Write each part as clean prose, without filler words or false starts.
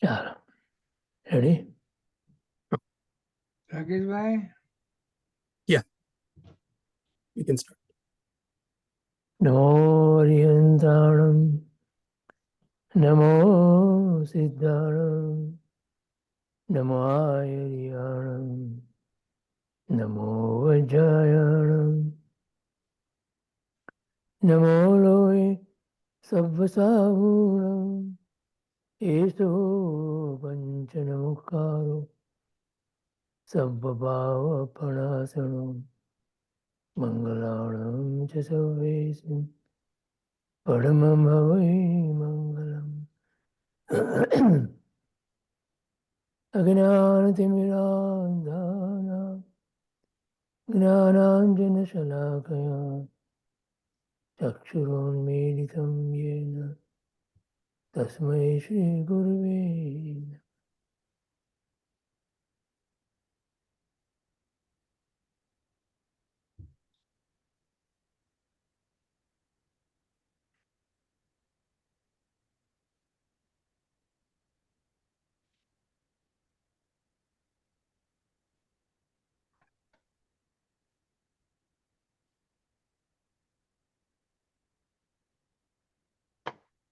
ચાલો ready. Rakeshbhai, Yeah, you can start. નમો હરિહંતાણમ નમો સિદ્ધાણમ નમો આયર્યાણમ નમો વજ્રાયણમ નમો લોય સર્વસાહૂણમ એસો પંચનમુખારો સર્વભાવપણાસનો મંગલાણં ચ સર્વેષુ પરમં ભવૈ મંગલમ. અજ્ઞાનતિમિરાન્ધાનાં જ્ઞાનાഞ്જનશલાકયા ચક્ષુરોન્મીલિतं येन તસ્मै શ્રીગુરવે નમઃ.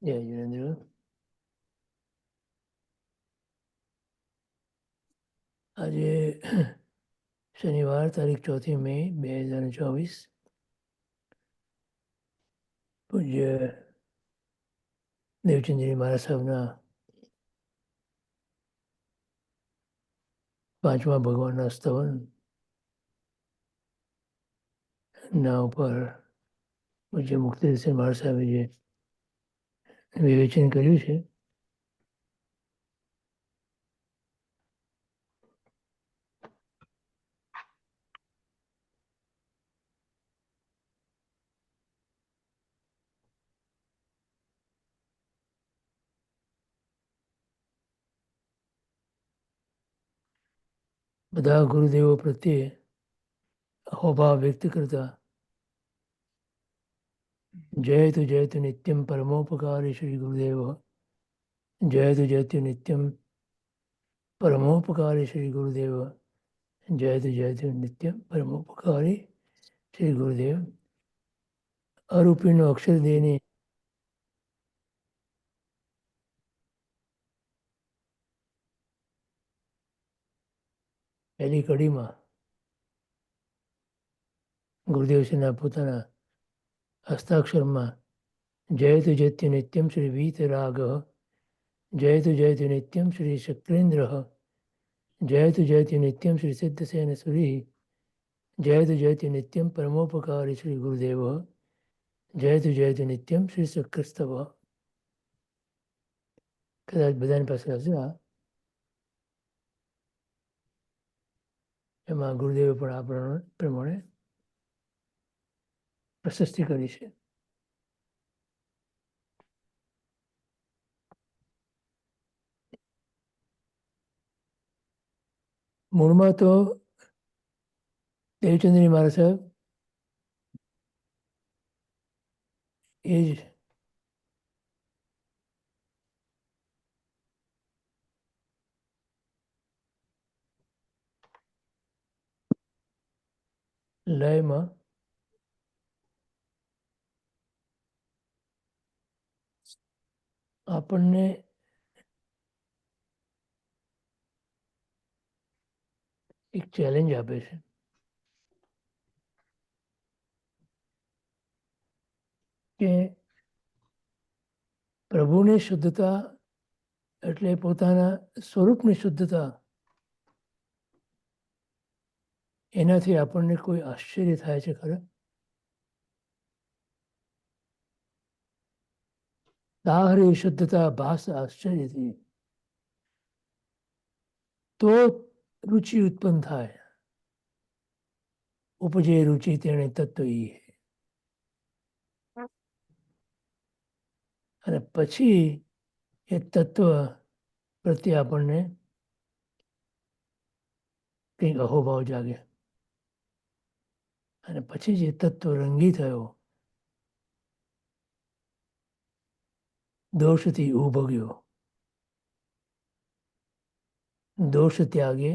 જય જીનેન્દ્ર. આજે શનિવાર તારીખ 4 મે 2024. પૂજ્ય દેવચંદ્રી મહારાજ સાહેબના 5મા ભગવાનના સ્તવન ના ઉપર પૂજ્ય મુક્તિદાસ મહારાજ સાહેબે જે વિવેચન કર્યું છે બધા ગુરુદેવો પ્રત્યે અહોભાવ વ્યક્ત કરતા જયતુ નિત્યમ પરમોપકારી શ્રી ગુરુદેવ. જયતુ નિત્યમ પરમોપકારી શ્રી ગુરુદેવ. જયતુ નિત્યમ પરમોપકારી શ્રી ગુરુદેવ. અરૂપીનો અક્ષર દેને પહેલી કડીમાં ગુરુદેવશ્રીના પોતાના હસ્તાક્ષરમાં જયતુ નિત્યમ શ્રી વીતરાગ. જયતુ નિત્યમ શ્રી શક્રેન્દ્ર. જયતુ નિત્યમ શ્રી સિદ્ધસેન સુરી. જયતુ નિત્યમ પરમોપકારી શ્રી ગુરુદેવ. જયતુ નિત્યમ શ્રી સક્રસ્તવ. કદાચ બધાની પાસે હશે આ. એમાં ગુરુદેવે પણ આ પ્રમાણે પ્રશસ્તિ કરી છે. મૂળમાં તો દેવચંદ્રી મહારાજ સાહેબ એ જ લયમાં આપણને એક ચેલેન્જ આપે છે કે પ્રભુની શુદ્ધતા એટલે પોતાના સ્વરૂપની શુદ્ધતા. એનાથી આપણને કોઈ આશ્ચર્ય થાય છે ખરા? તાહરી શુદ્ધતા ભાસ આશ્ચર્યથી, તો રુચિ ઉત્પન્ન થાય. ઉપજે રુચિ તેણે તત્વ ઈ. અને પછી એ તત્વ પ્રત્યે આપણને કંઈક અહોભાવ જાગે. અને પછી જે તત્વ રંગી થયો, દોષથી ઉભગ્યો, दोष त्यागे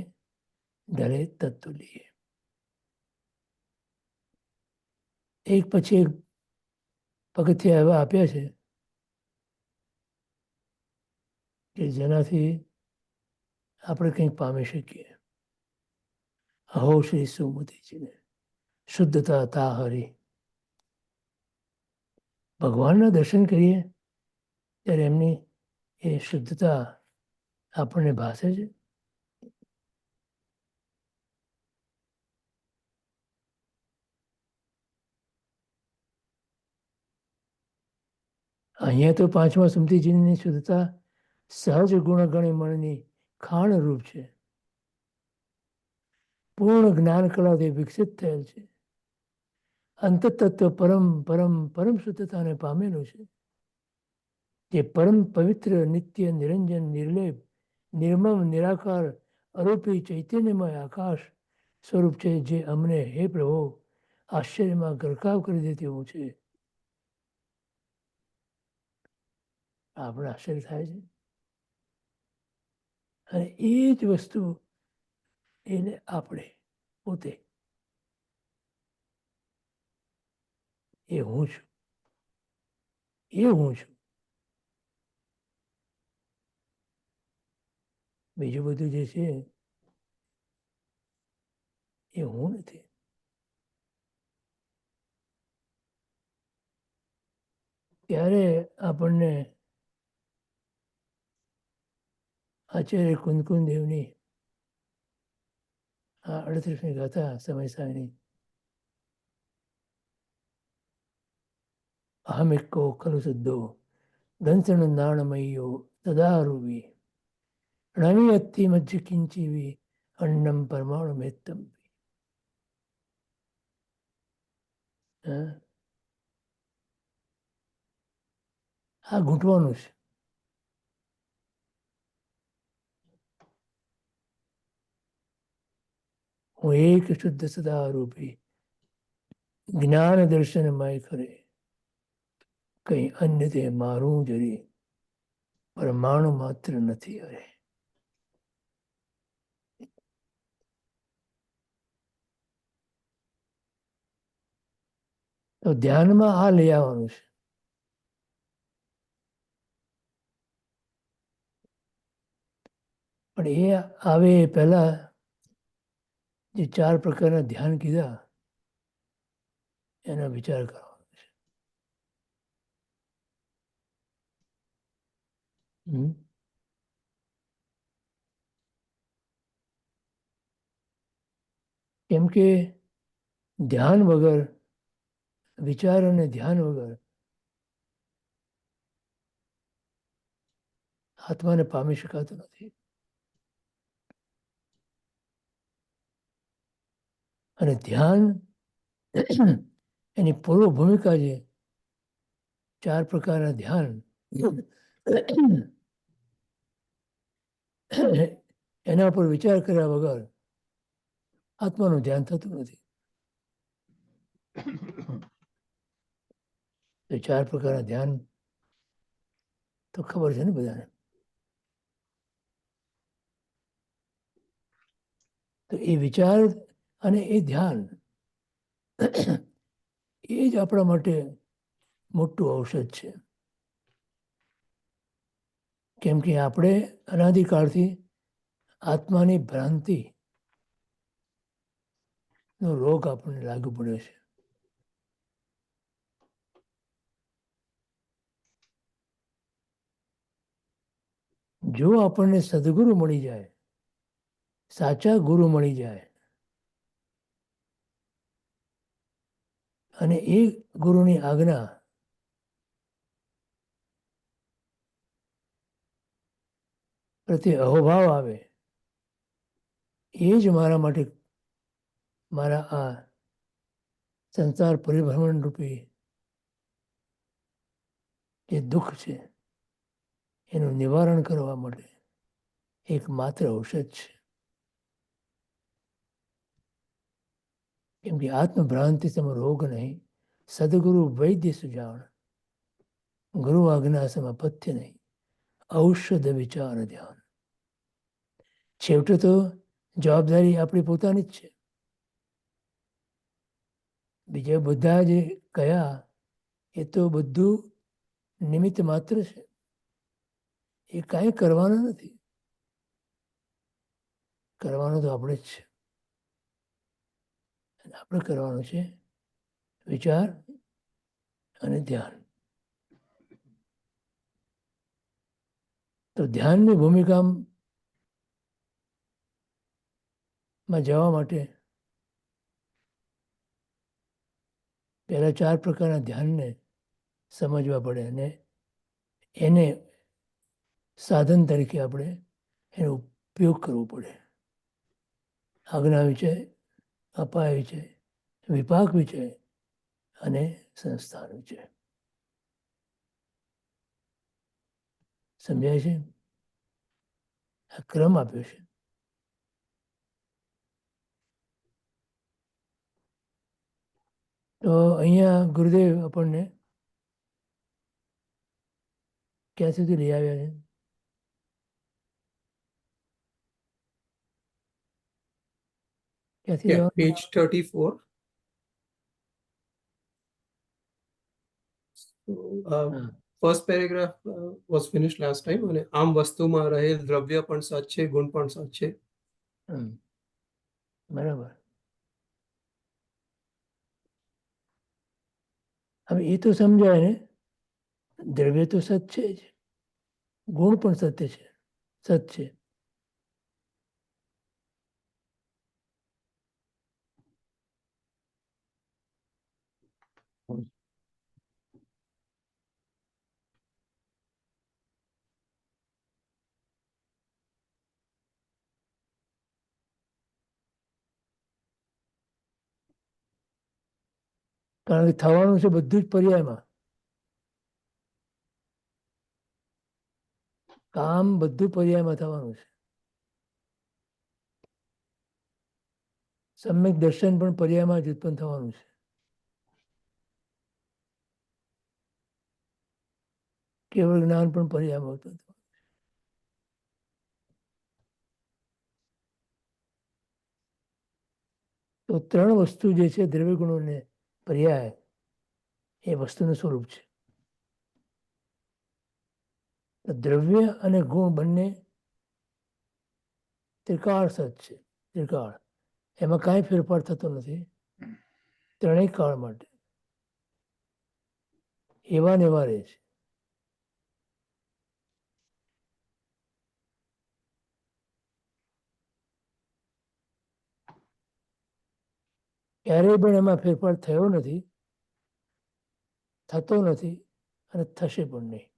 ढले तत्व लिए। एक પછી એક પગથિયા એવા આપ્યા છે કે જેનાથી આપણે કંઈક પામી શકીએ. અહો શ્રી સુમતિજીને શુદ્ધતા તા હરી. ભગવાનના દર્શન કરીએ ત્યારે એમની એ શુદ્ધતા આપણને ભાસે છે. અહીંયા તો પાંચમા સુમતિજીની શુદ્ધતા સહજ ગુણગણી મણની ખાણ રૂપ છે. પૂર્ણ જ્ઞાન કળાથી વિકસિત થયેલ છે. અંતતત્વ પરમ પરમ પરમ શુદ્ધતાને પામેલું છે. જે પરમ પવિત્ર નિત્ય નિરંજન નિર્લેપ નિર્મમ નિરાકાર અરૂપી ચૈતન્યમય આકાશ સ્વરૂપ છે, જે અમને હે પ્રભુ આશ્ચર્યમાં ગરકાવ કરી દે તેવું છે. આપણે આશ્ચર્ય થાય છે. અને એ જ વસ્તુ એને આપણે પોતે એ હું છું, એ હું છું. બીજું બધું જે છે એ હું નથી. ત્યારે આપણને આચાર્ય કુંદકુંદ દેવની આ 38મી ગાથા સમય સાયની અહમિકો ખલુ શુદ્ધો દંસણ નાણમયો તદારૂવી ણવી અત્તિ મજ્જ કિંચીવી અન્નમ પરમાણુ મેત્તમ. આ ઘૂંટવાનું છે. હું એક શુદ્ધ સદારૂપી જ્ઞાન દર્શનમય કરે કઈ અન્ય તે મારું જરી પરમાણુ માત્ર નથી. હવે તો ધ્યાનમાં આ લઈ આવવાનું છે. પણ એ આવે એ પહેલા જે 4 પ્રકારના ધ્યાન કીધા એનો વિચાર કરવાનો છે. કેમ કે ધ્યાન વગર, વિચાર અને ધ્યાન વગર આત્માને પામી શકાતું નથી. અને ધ્યાન એની પૂર્વ ભૂમિકા છે 4 પ્રકારના ધ્યાન એના પર વિચાર કર્યા વગર આત્માનું ધ્યાન થતું નથી. તો 4 પ્રકારના ધ્યાન તો ખબર છે ને બધાને. તો એ વિચાર અને એ ધ્યાન એ જ આપણા માટે મોટું ઔષધ છે. કેમ કે આપણે અનાદિકાળથી આત્માની ભ્રાંતિ નો રોગ આપણને લાગુ પડ્યો છે. જો આપણને સદગુરુ મળી જાય, સાચા ગુરુ મળી જાય અને એ ગુરુની આજ્ઞા પ્રત્યે અહોભાવ આવે, એ જ મારા માટે મારા આ સંસાર પરિભ્રમણ રૂપી જે દુઃખ છે એનું નિવારણ કરવા માટે એકમાત્ર ઔષધ છે. કેમ કે આત્મભ્રાંતિ સમ રોગ નહીં, સદગુરુ વૈદ્ય સુજાણ, ગુરુ આજ્ઞા સમ પથ્ય નહીં, ઔષધ વિચાર ધ્યાન. છેવટે તો જવાબદારી આપણી પોતાની જ છે. બીજા બધા જે કયા એ તો બધું નિમિત્ત માત્ર છે. એ કાંઈ કરવાનું નથી. કરવાનું તો આપણે જ છે. અને આપણે કરવાનું છે વિચાર અને ધ્યાન. તો ધ્યાનની ભૂમિકામાં જવા માટે પહેલા 4 પ્રકારના ધ્યાનને સમજવા પડે અને એને સાધન તરીકે આપણે એનો ઉપયોગ કરવો પડે. આજ્ઞા વિષય, અપાય વિષય, વિપાક વિષય અને સંસ્થાન વિષય. સમજાય છે? આ ક્રમ આપ્યો છે. તો અહીંયા ગુરુદેવ આપણને ક્યાં સુધી લઈ આવ્યા છે? ક્યાંથી Yeah, જવાનું? page 34. So, હા. first paragraph was finished last time. અને આમ વસ્તુમાં રહેલ દ્રવ્ય પણ સચ છે, ગુણ પણ સચ છે. હમ. બરાબર. હવે એ તો સમજાય ને, દ્રવ્ય તો સત છે જ, ગુણ પણ સત્ય છે, સત છે. કારણ કે થવાનું છે બધું જ પર્યાયમાં. કામ બધું પર્યાયમાં થવાનું છે. સમ્યક દર્શન પણ પર્યાયમાં જ ઉત્પન્ન થવાનું છે. કેવળ જ્ઞાન પણ પર્યાયમાં ઉત્પન્ન થવાનું. તો 3 વસ્તુ જે છે દ્રવ્ય ગુણોને પર્યાય, એ વસ્તુનું સ્વરૂપ છે. તો દ્રવ્ય અને ગુણ બંને ત્રિકાળ સત છે. ત્રિકાળ, એમાં કાંઈ ફેરફાર થતો નથી. ત્રણેય કાળ માટે એવા ને એવા રહે છે. ક્યારેય પણ એમાં ફેરફાર થયો નથી, થતો નથી અને થશે પણ નહીં.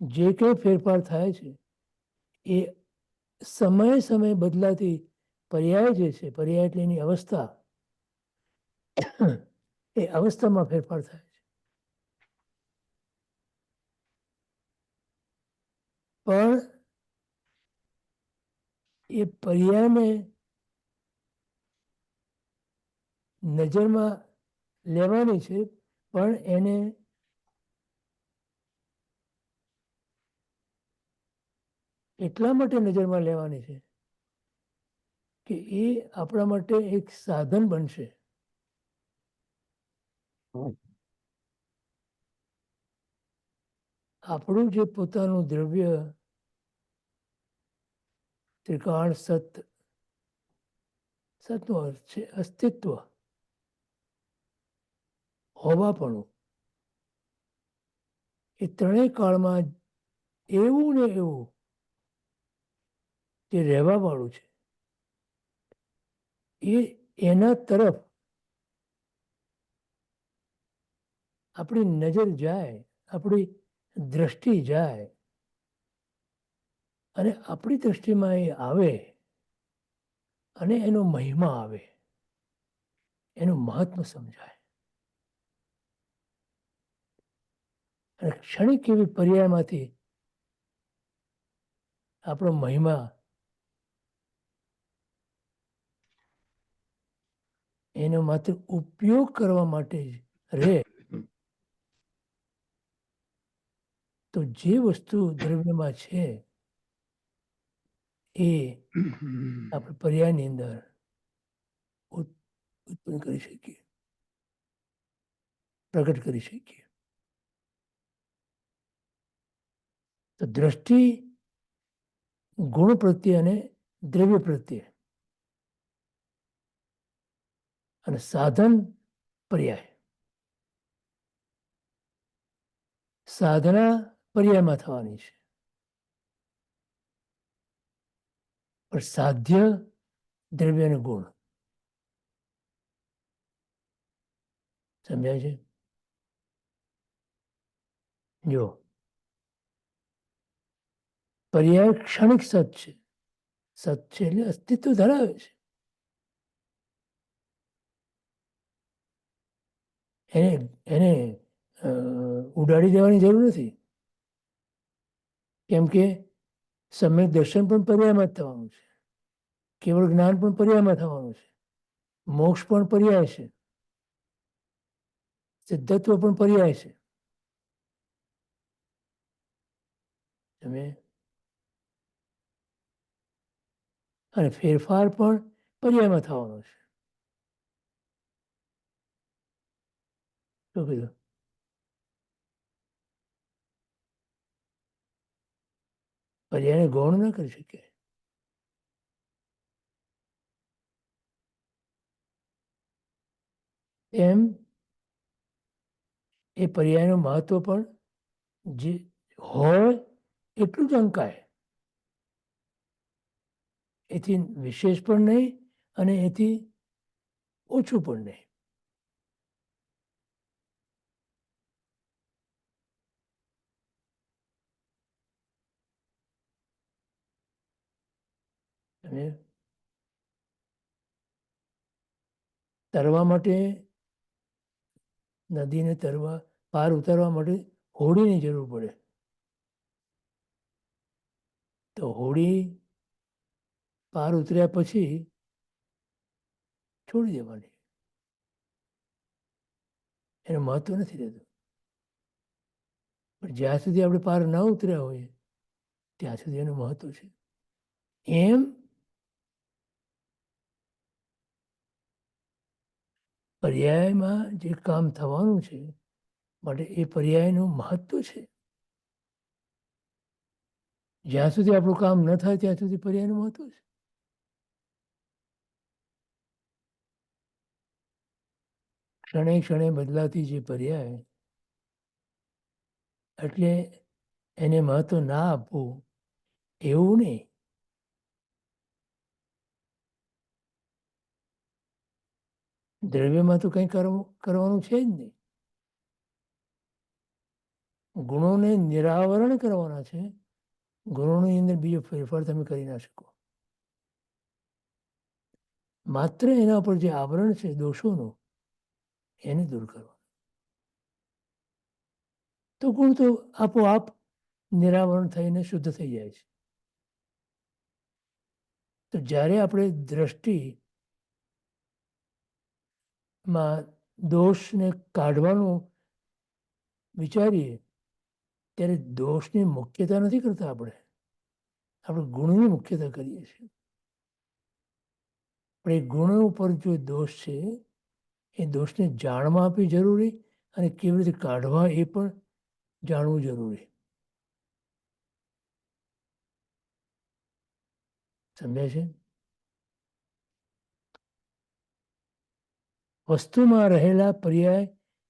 જે કંઈ ફેરફાર થાય છે એ સમયે સમયે બદલાતી પર્યાય જે છે, પર્યાય એટલે એની અવસ્થા, એ અવસ્થામાં ફેરફાર થાય છે. પણ એ પર્યાયને નજરમાં લેવાની છે, પણ એને એટલા માટે નજરમાં લેવાની છે કે એ આપણા માટે એક સાધન બનશે. આપણું જે પોતાનું દ્રવ્ય ત્રિકાળ સત, સતનો અર્થ છે અસ્તિત્વ, હોવાપણું, એ ત્રણેય કાળમાં એવું ને એવું જે રહેવા વાળું છે, એના તરફ આપણી નજર જાય, આપણી દ્રષ્ટિ જાય અને આપણી દ્રષ્ટિમાં એ આવે અને એનો મહિમા આવે, એનું મહત્વ સમજાય. અને ક્ષણિક એવી પર્યાયમાંથી આપણો મહિમા એનો માત્ર ઉપયોગ કરવા માટે જ રહે. તો જે વસ્તુ દ્રવ્યમાં છે એ આપણે પર્યાયની અંદર ઉત્પન્ન કરી શકીએ, પ્રગટ કરી શકીએ. તો દ્રષ્ટિ ગુણ પ્રત્યે અને દ્રવ્ય પ્રત્યે, અને સાધન પર્યાય. સાધના પર્યાયમાં થવાની છે, પણ સાધ્ય દ્રવ્ય અને ગુણ. સમજાય છે? જો પર્યાય ક્ષણિક સત છે. સત છે એટલે અસ્તિત્વ ધરાવે છે. એને ઉડાડી દેવાની જરૂર નથી. કેમ કે સમ્યક દર્શન પણ પર્યાયમાં જ થવાનું છે, કેવળ જ્ઞાન પણ પર્યાયમાં થવાનું છે, મોક્ષ પણ પર્યાય છે, સિદ્ધત્વ પણ પર્યાય છે. તમે અને ફેરફાર પણ પર્યાયમાં થવાનો છે. શું કીધું? પર્યાયને ગૌણ ન કરી શકે. એમ એ પર્યાયનું મહત્વ પણ જે હોય એટલું જ અંકાય. એથી વિશેષ પણ નહીં અને એથી ઓછું પણ નહીં. અને તરવા માટે, નદીને તરવા પાર ઉતારવા માટે હોડીની જરૂર પડે. તો હોડી પાર ઉતર્યા પછી છોડી દેવાની, એનું મહત્વ નથી રહેતું. પણ જ્યાં સુધી આપણે પાર ન ઉતર્યા હોઈએ ત્યાં સુધી એનું મહત્વ છે. એમ પર્યાયમાં જે કામ થવાનું છે માટે એ પર્યાયનું મહત્વ છે. જ્યાં સુધી આપણું કામ ન થાય ત્યાં સુધી પર્યાયનું મહત્વ છે. ક્ષણે ક્ષણે બદલાતી જે પર્યાય, એટલે એને મહત્વ ના આપવું એવું નહીં. દ્રવ્યમાં તો કંઈ કરવાનું છે જ નહીં. ગુણોને નિરાવરણ કરવાના છે. ગુણોની અંદર બીજો ફેરફાર તમે કરી ના શકો. માત્ર એના પર જે આવરણ છે દોષોનું, એને દૂર કરવા. તો ગુણ તો આપોઆપ નિરાવરણ થઈને શુદ્ધ થઈ જાય છે. તો જ્યારે આપણે દ્રષ્ટિમાં દોષને કાઢવાનું વિચારીએ ત્યારે દોષની મુખ્યતા નથી કરતા. આપણે ગુણની મુખ્યતા કરીએ છીએ. પણ એ ગુણો ઉપર જો દોષ છે એ દોષને જાણવા આપવી જરૂરી, અને કેવી રીતે કાઢવા એ પણ જાણવું જરૂરી. સમજાય છે? વસ્તુમાં રહેલા પર્યાય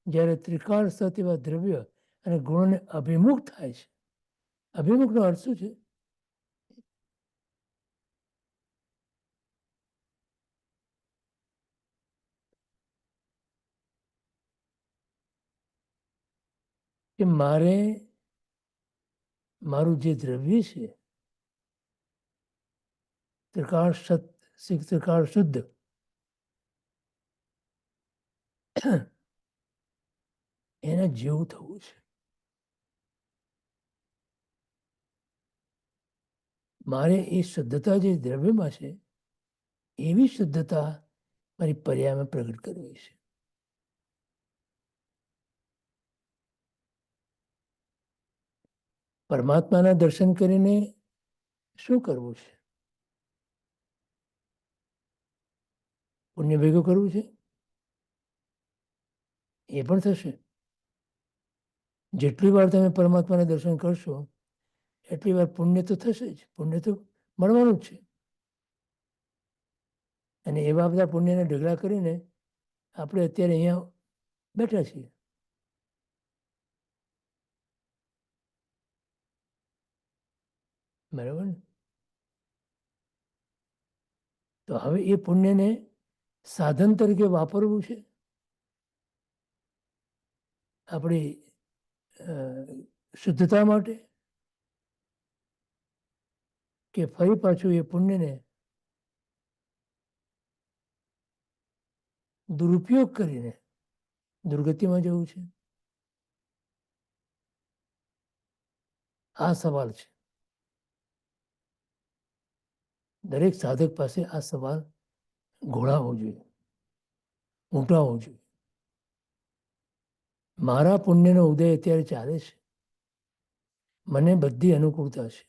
જ્યારે ત્રિકાળ સત એવા દ્રવ્ય અને ગુણોને અભિમુખ થાય છે. અભિમુખનો અર્થ શું છે? કે મારું જે દ્રવ્ય છે ત્રિકાળ સત, ત્રિકાળ શુદ્ધ, એના જેવું થવું છે. મારે એ શુદ્ધતા જે દ્રવ્યમાં છે એવી શુદ્ધતા મારી પર્યાયમાં પ્રગટ કરવી છે. પરમાત્માના દર્શન કરીને શું કરવું છે? પુણ્ય ભેગું કરવું છે એ પણ થશે. જેટલી વાર તમે પરમાત્માને દર્શન કરશો એટલી વાર પુણ્ય તો થશે જ, પુણ્ય તો મળવાનું જ છે. અને એવા બધા પુણ્યને ઢગલા કરીને આપણે અત્યારે અહીંયા બેઠા છીએ. બરાબર ને? તો હવે એ પુણ્યને સાધન તરીકે વાપરવું છે આપણી શુદ્ધતા માટે, કે ફરી પાછું એ પુણ્યને દુરુપયોગ કરીને દુર્ગતિમાં જવું છે? આ સવાલ છે. દરેક સાધક પાસે આ સવાલ ઘોળાવવો જોઈએ, ઉઠાવવો જોઈએ. મારા પુણ્યનો ઉદય અત્યારે ચાલે છે, મને બધી અનુકૂળતા છે,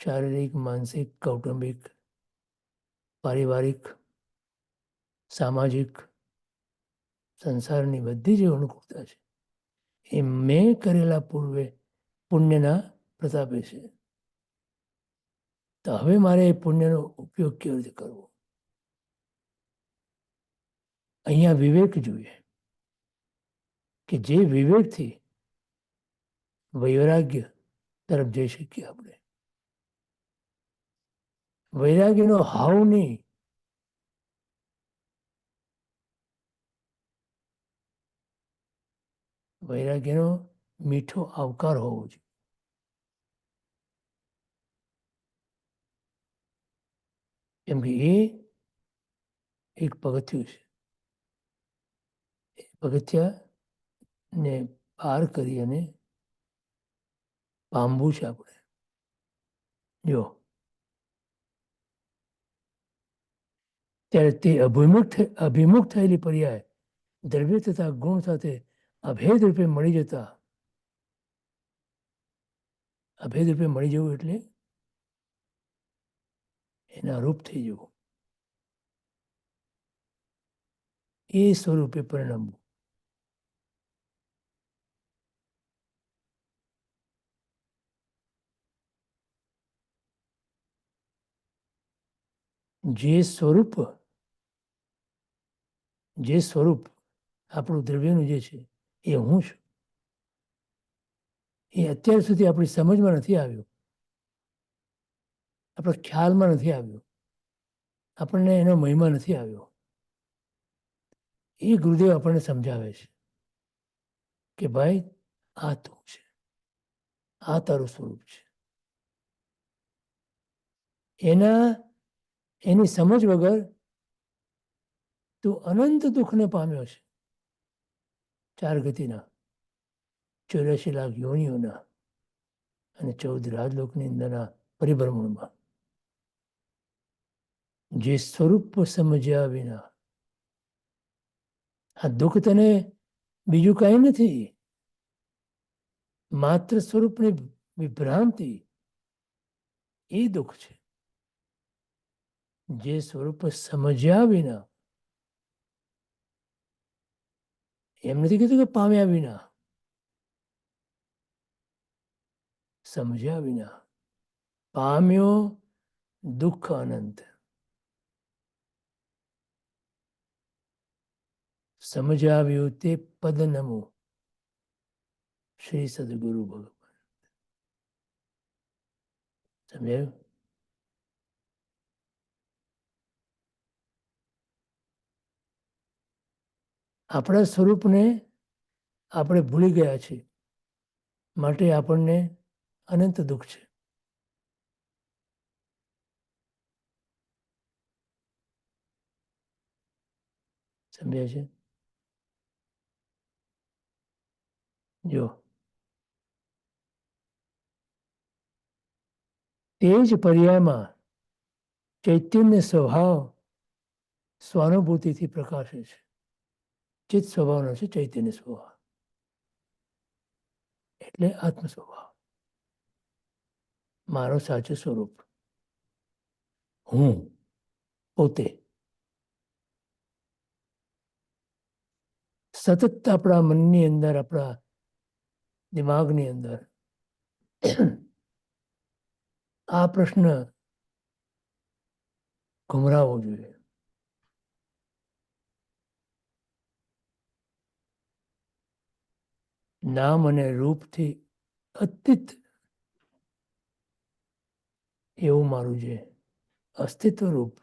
શારીરિક, માનસિક, કૌટુંબિક, પારિવારિક, સામાજિક, સંસારની બધી જે અનુકૂળતા છે એ મેં કરેલા પૂર્વે પુણ્યના પ્રતાપે છે. તો હવે મારે એ પુણ્યનો ઉપયોગ કેવી રીતે કરવો? અહીંયા વિવેક જોઈએ, કે જે વિવેકથી વૈરાગ્ય તરફ જઈ શકીએ આપણે. વૈરાગ્યનો હાવ નહીં, વૈરાગ્યનો મીઠો આવકાર હોવો જોઈએ. કેમ કે એ એક પગથિયું છે. પગથિયાને પાર કરી અને પામવું છે આપણે. જો ત્યારે તે અભિમુખ થયેલી પર્યાય દ્રવ્ય તથા ગુણ સાથે અભેદ રૂપે મળી જતા, અભેદ રૂપે મળી જવું એટલે એના રૂપ થઈ જવું, એ સ્વરૂપે પરિણમવું. જે સ્વરૂપ આપણું દ્રવ્યનું જે છે એ હું છું, એ અત્યાર સુધી આપણી સમજમાં નથી આવ્યું, આપણા ખ્યાલમાં નથી આવ્યું, આપણને એનો મહિમા નથી આવ્યો. એ ગુરુદેવ આપણને સમજાવે છે કે ભાઈ આ તું છે, આ તારું સ્વરૂપ છે. એની સમજ વગર તું અનંત દુઃખને પામ્યો છે, 4 ગતિના, 84 લાખ યોનિઓના અને 14 રાજલોકની અંદરના પરિભ્રમણમાં. જે સ્વરૂપ સમજ્યા વિના, આ દુઃખ તને બીજું કાંઈ નથી, માત્ર સ્વરૂપની વિભ્રાંતિ, એ દુઃખ છે. જે સ્વરૂપ સમજ્યા વિના, એમ નથી કીધું કે પામ્યા વિના, સમજ્યા વિના. પામ્યો દુઃખ અનંત, સમજાવ્યું તે પદ નમો શ્રી સદગુરુ ભગવાન. સમજાયું? આપણા સ્વરૂપને આપણે ભૂલી ગયા છીએ, માટે આપણને અનંત દુઃખ છે. સમજાય છે? જો તે જ પર્યાયમાં ચૈતન્ય સ્વભાવ સ્વાનુભૂતિથી પ્રકાશે છે. ચિત્ત સ્વભાવનો છે ચૈતન્ય સ્વભાવ, એટલે આત્મ સ્વભાવ, મારો સાચું સ્વરૂપ હું. પોતે સતત આપણા મનની અંદર, આપણા દિમાગની અંદર આ પ્રશ્ન ઘુમરાવવો જોઈએ. નામ અને રૂપથી અતીત એવું મારું છે અસ્તિત્વ રૂપ.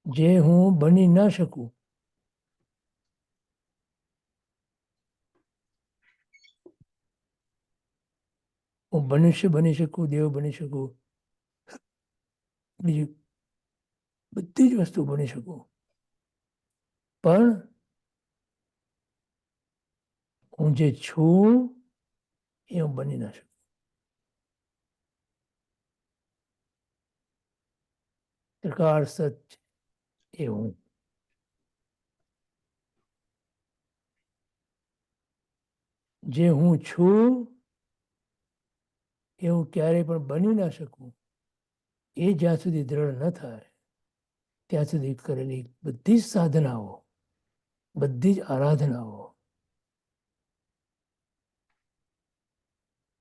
જે હું બની ના શકું, હું મનુષ્ય બની શકું, દેવ બની શકું, બીજી બધી જ વસ્તુ બની શકું, પણ હું જે છું એ હું બની ના શકું. પ્રકાર સચ એ હું. જે હું છું એ હું ક્યારેય પણ બની ના શકું, એ જ્યાં સુધી દ્રઢ ન થાય ત્યાં સુધી કરેલી બધી જ સાધનાઓ, બધી જ આરાધનાઓ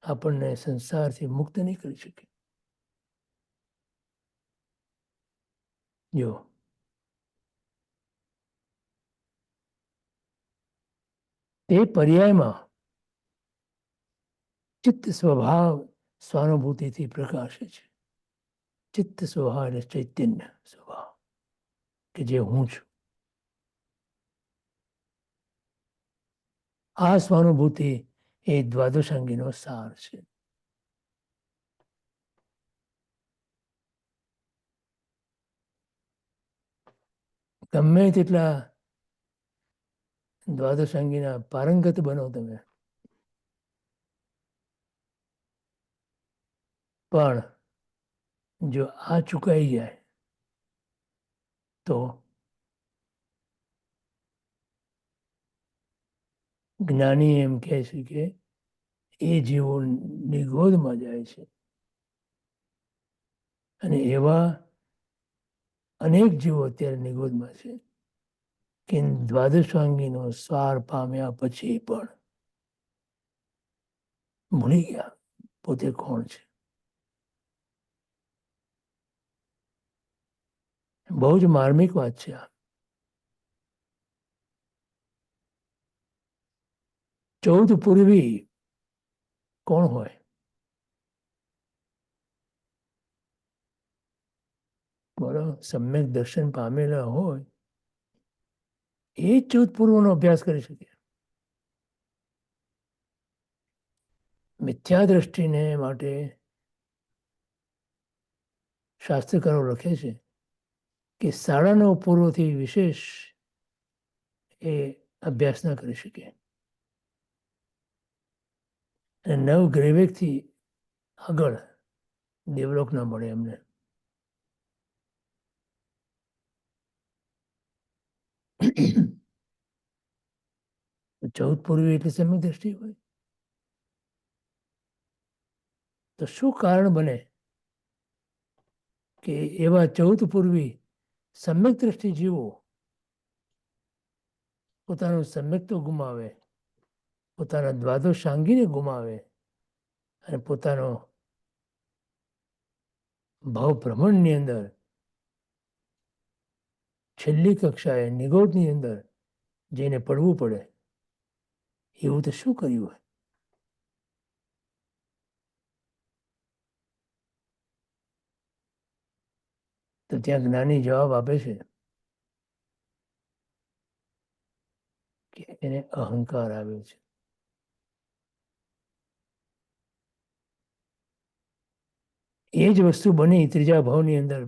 આપણને સંસારથી મુક્ત નહીં કરી શકે. જો તે પર્યાયમાં ચિત્ત સ્વભાવ સ્વાનુભૂતિથી પ્રકાશે છે. ચિત્ત સ્વભાવ એટલે ચૈતન્ય સ્વભાવ કે જે હું છું. આ સ્વાનુભૂતિ એ દ્વાદશાંગીનો સાર છે. ગમે તેટલા દ્વાદશાંગીના પારંગત બનો તમે, પણ જો આ ચુકાઈ જાય તો જ્ઞાની એમ કહે છે કે એ જીવો નિગોદમાં જાય છે. અને એવા અનેક જીવો અત્યારે નિગોદમાં છે કે દ્વાદશાંગીનો સાર પામ્યા પછી પણ ભૂલી ગયા પોતે કોણ છે. બહુ જ માર્મિક વાત છે આ. 14 પૂર્વી કોણ હોય? બરાબર, સમ્યક દર્શન પામેલા હોય એ 14 પૂર્વનો અભ્યાસ કરી શકે. મિથ્યા દ્રષ્ટિને માટે શાસ્ત્રકારો લખે છે કે 9.5 પૂર્વથી વિશેષ એ અભ્યાસ ના કરી શકે. અને 9 ગ્રેવેકથી આગળ ડેવલપ ના મળે એમને. ચૌદ પૂર્વી એટલે સમ્યક દ્રષ્ટિ હોય તો શું કારણ બને કે એવા 14 પૂર્વી સમ્યક દ્રષ્ટિ જીવો પોતાનું સમ્યક્ત્વ ગુમાવે, પોતાના દ્વાદશાંગીને ગુમાવે અને પોતાનો ભાવ ભ્રમણની અંદર છેલ્લી કક્ષાએ નિગોદની અંદર જઈને પડવું પડે? એવું તો શું કર્યું હોય? તો ત્યાં જ્ઞાની જવાબ આપે છે કે એને અહંકાર આવ્યો છે. એ જ વસ્તુ બની ત્રીજા ભાવની અંદર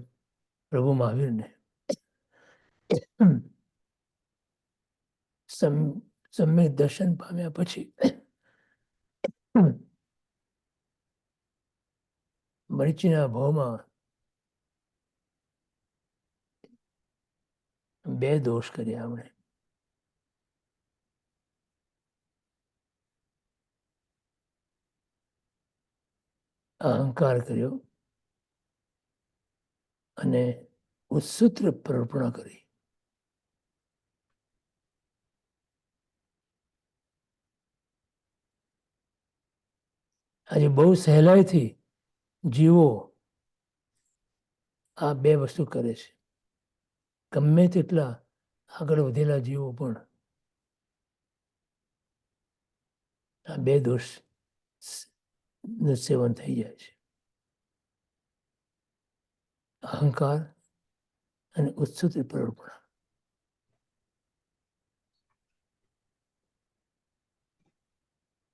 પ્રભુ મહાવીરને. સમ્યક દર્શન પામ્યા પછી મરીચીના ભાવમાં 2 દોષ કર્યા આપણે. અહંકાર કર્યો અને ઉત્સુત્ર પ્રર્પણા કરી. આજે બહુ સહેલાઈથી જીવો આ બે વસ્તુ કરે છે. ગમે તેટલા આગળ વધેલા જીવો પણ આ બે દોષ નું સેવન થઈ જાય છે. અહંકાર અને ઉત્સુક પ્રવૃત્તિ.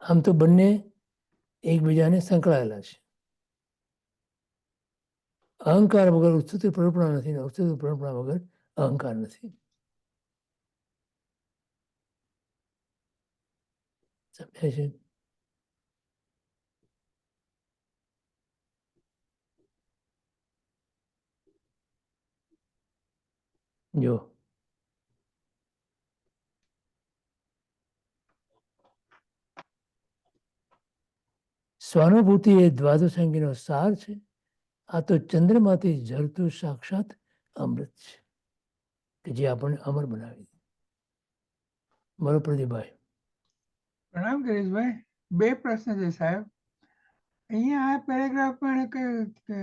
આમ તો બંને એકબીજાને સંકળાયેલા છે. અહંકાર વગર ઉત્સુક પ્રવૃત્તિ નથી, ને ઉત્સુક પ્રવૃત્તિ વગર અહંકાર નથી. સમજાય છે? જો સ્વાનુભૂતિ એ દ્વાદશ અંગીનો સાર છે. આ તો ચંદ્રમાંથી ઝરતું સાક્ષાત અમૃત છે કે જે આપણને અમર બનાવી દે. બરો પ્રદીપભાઈ? પ્રણામ ગિરીશભાઈ. બે પ્રશ્ન છે સાહેબ. અહીંયા આ પેરેગ્રાફમાં એને કહ્યું કે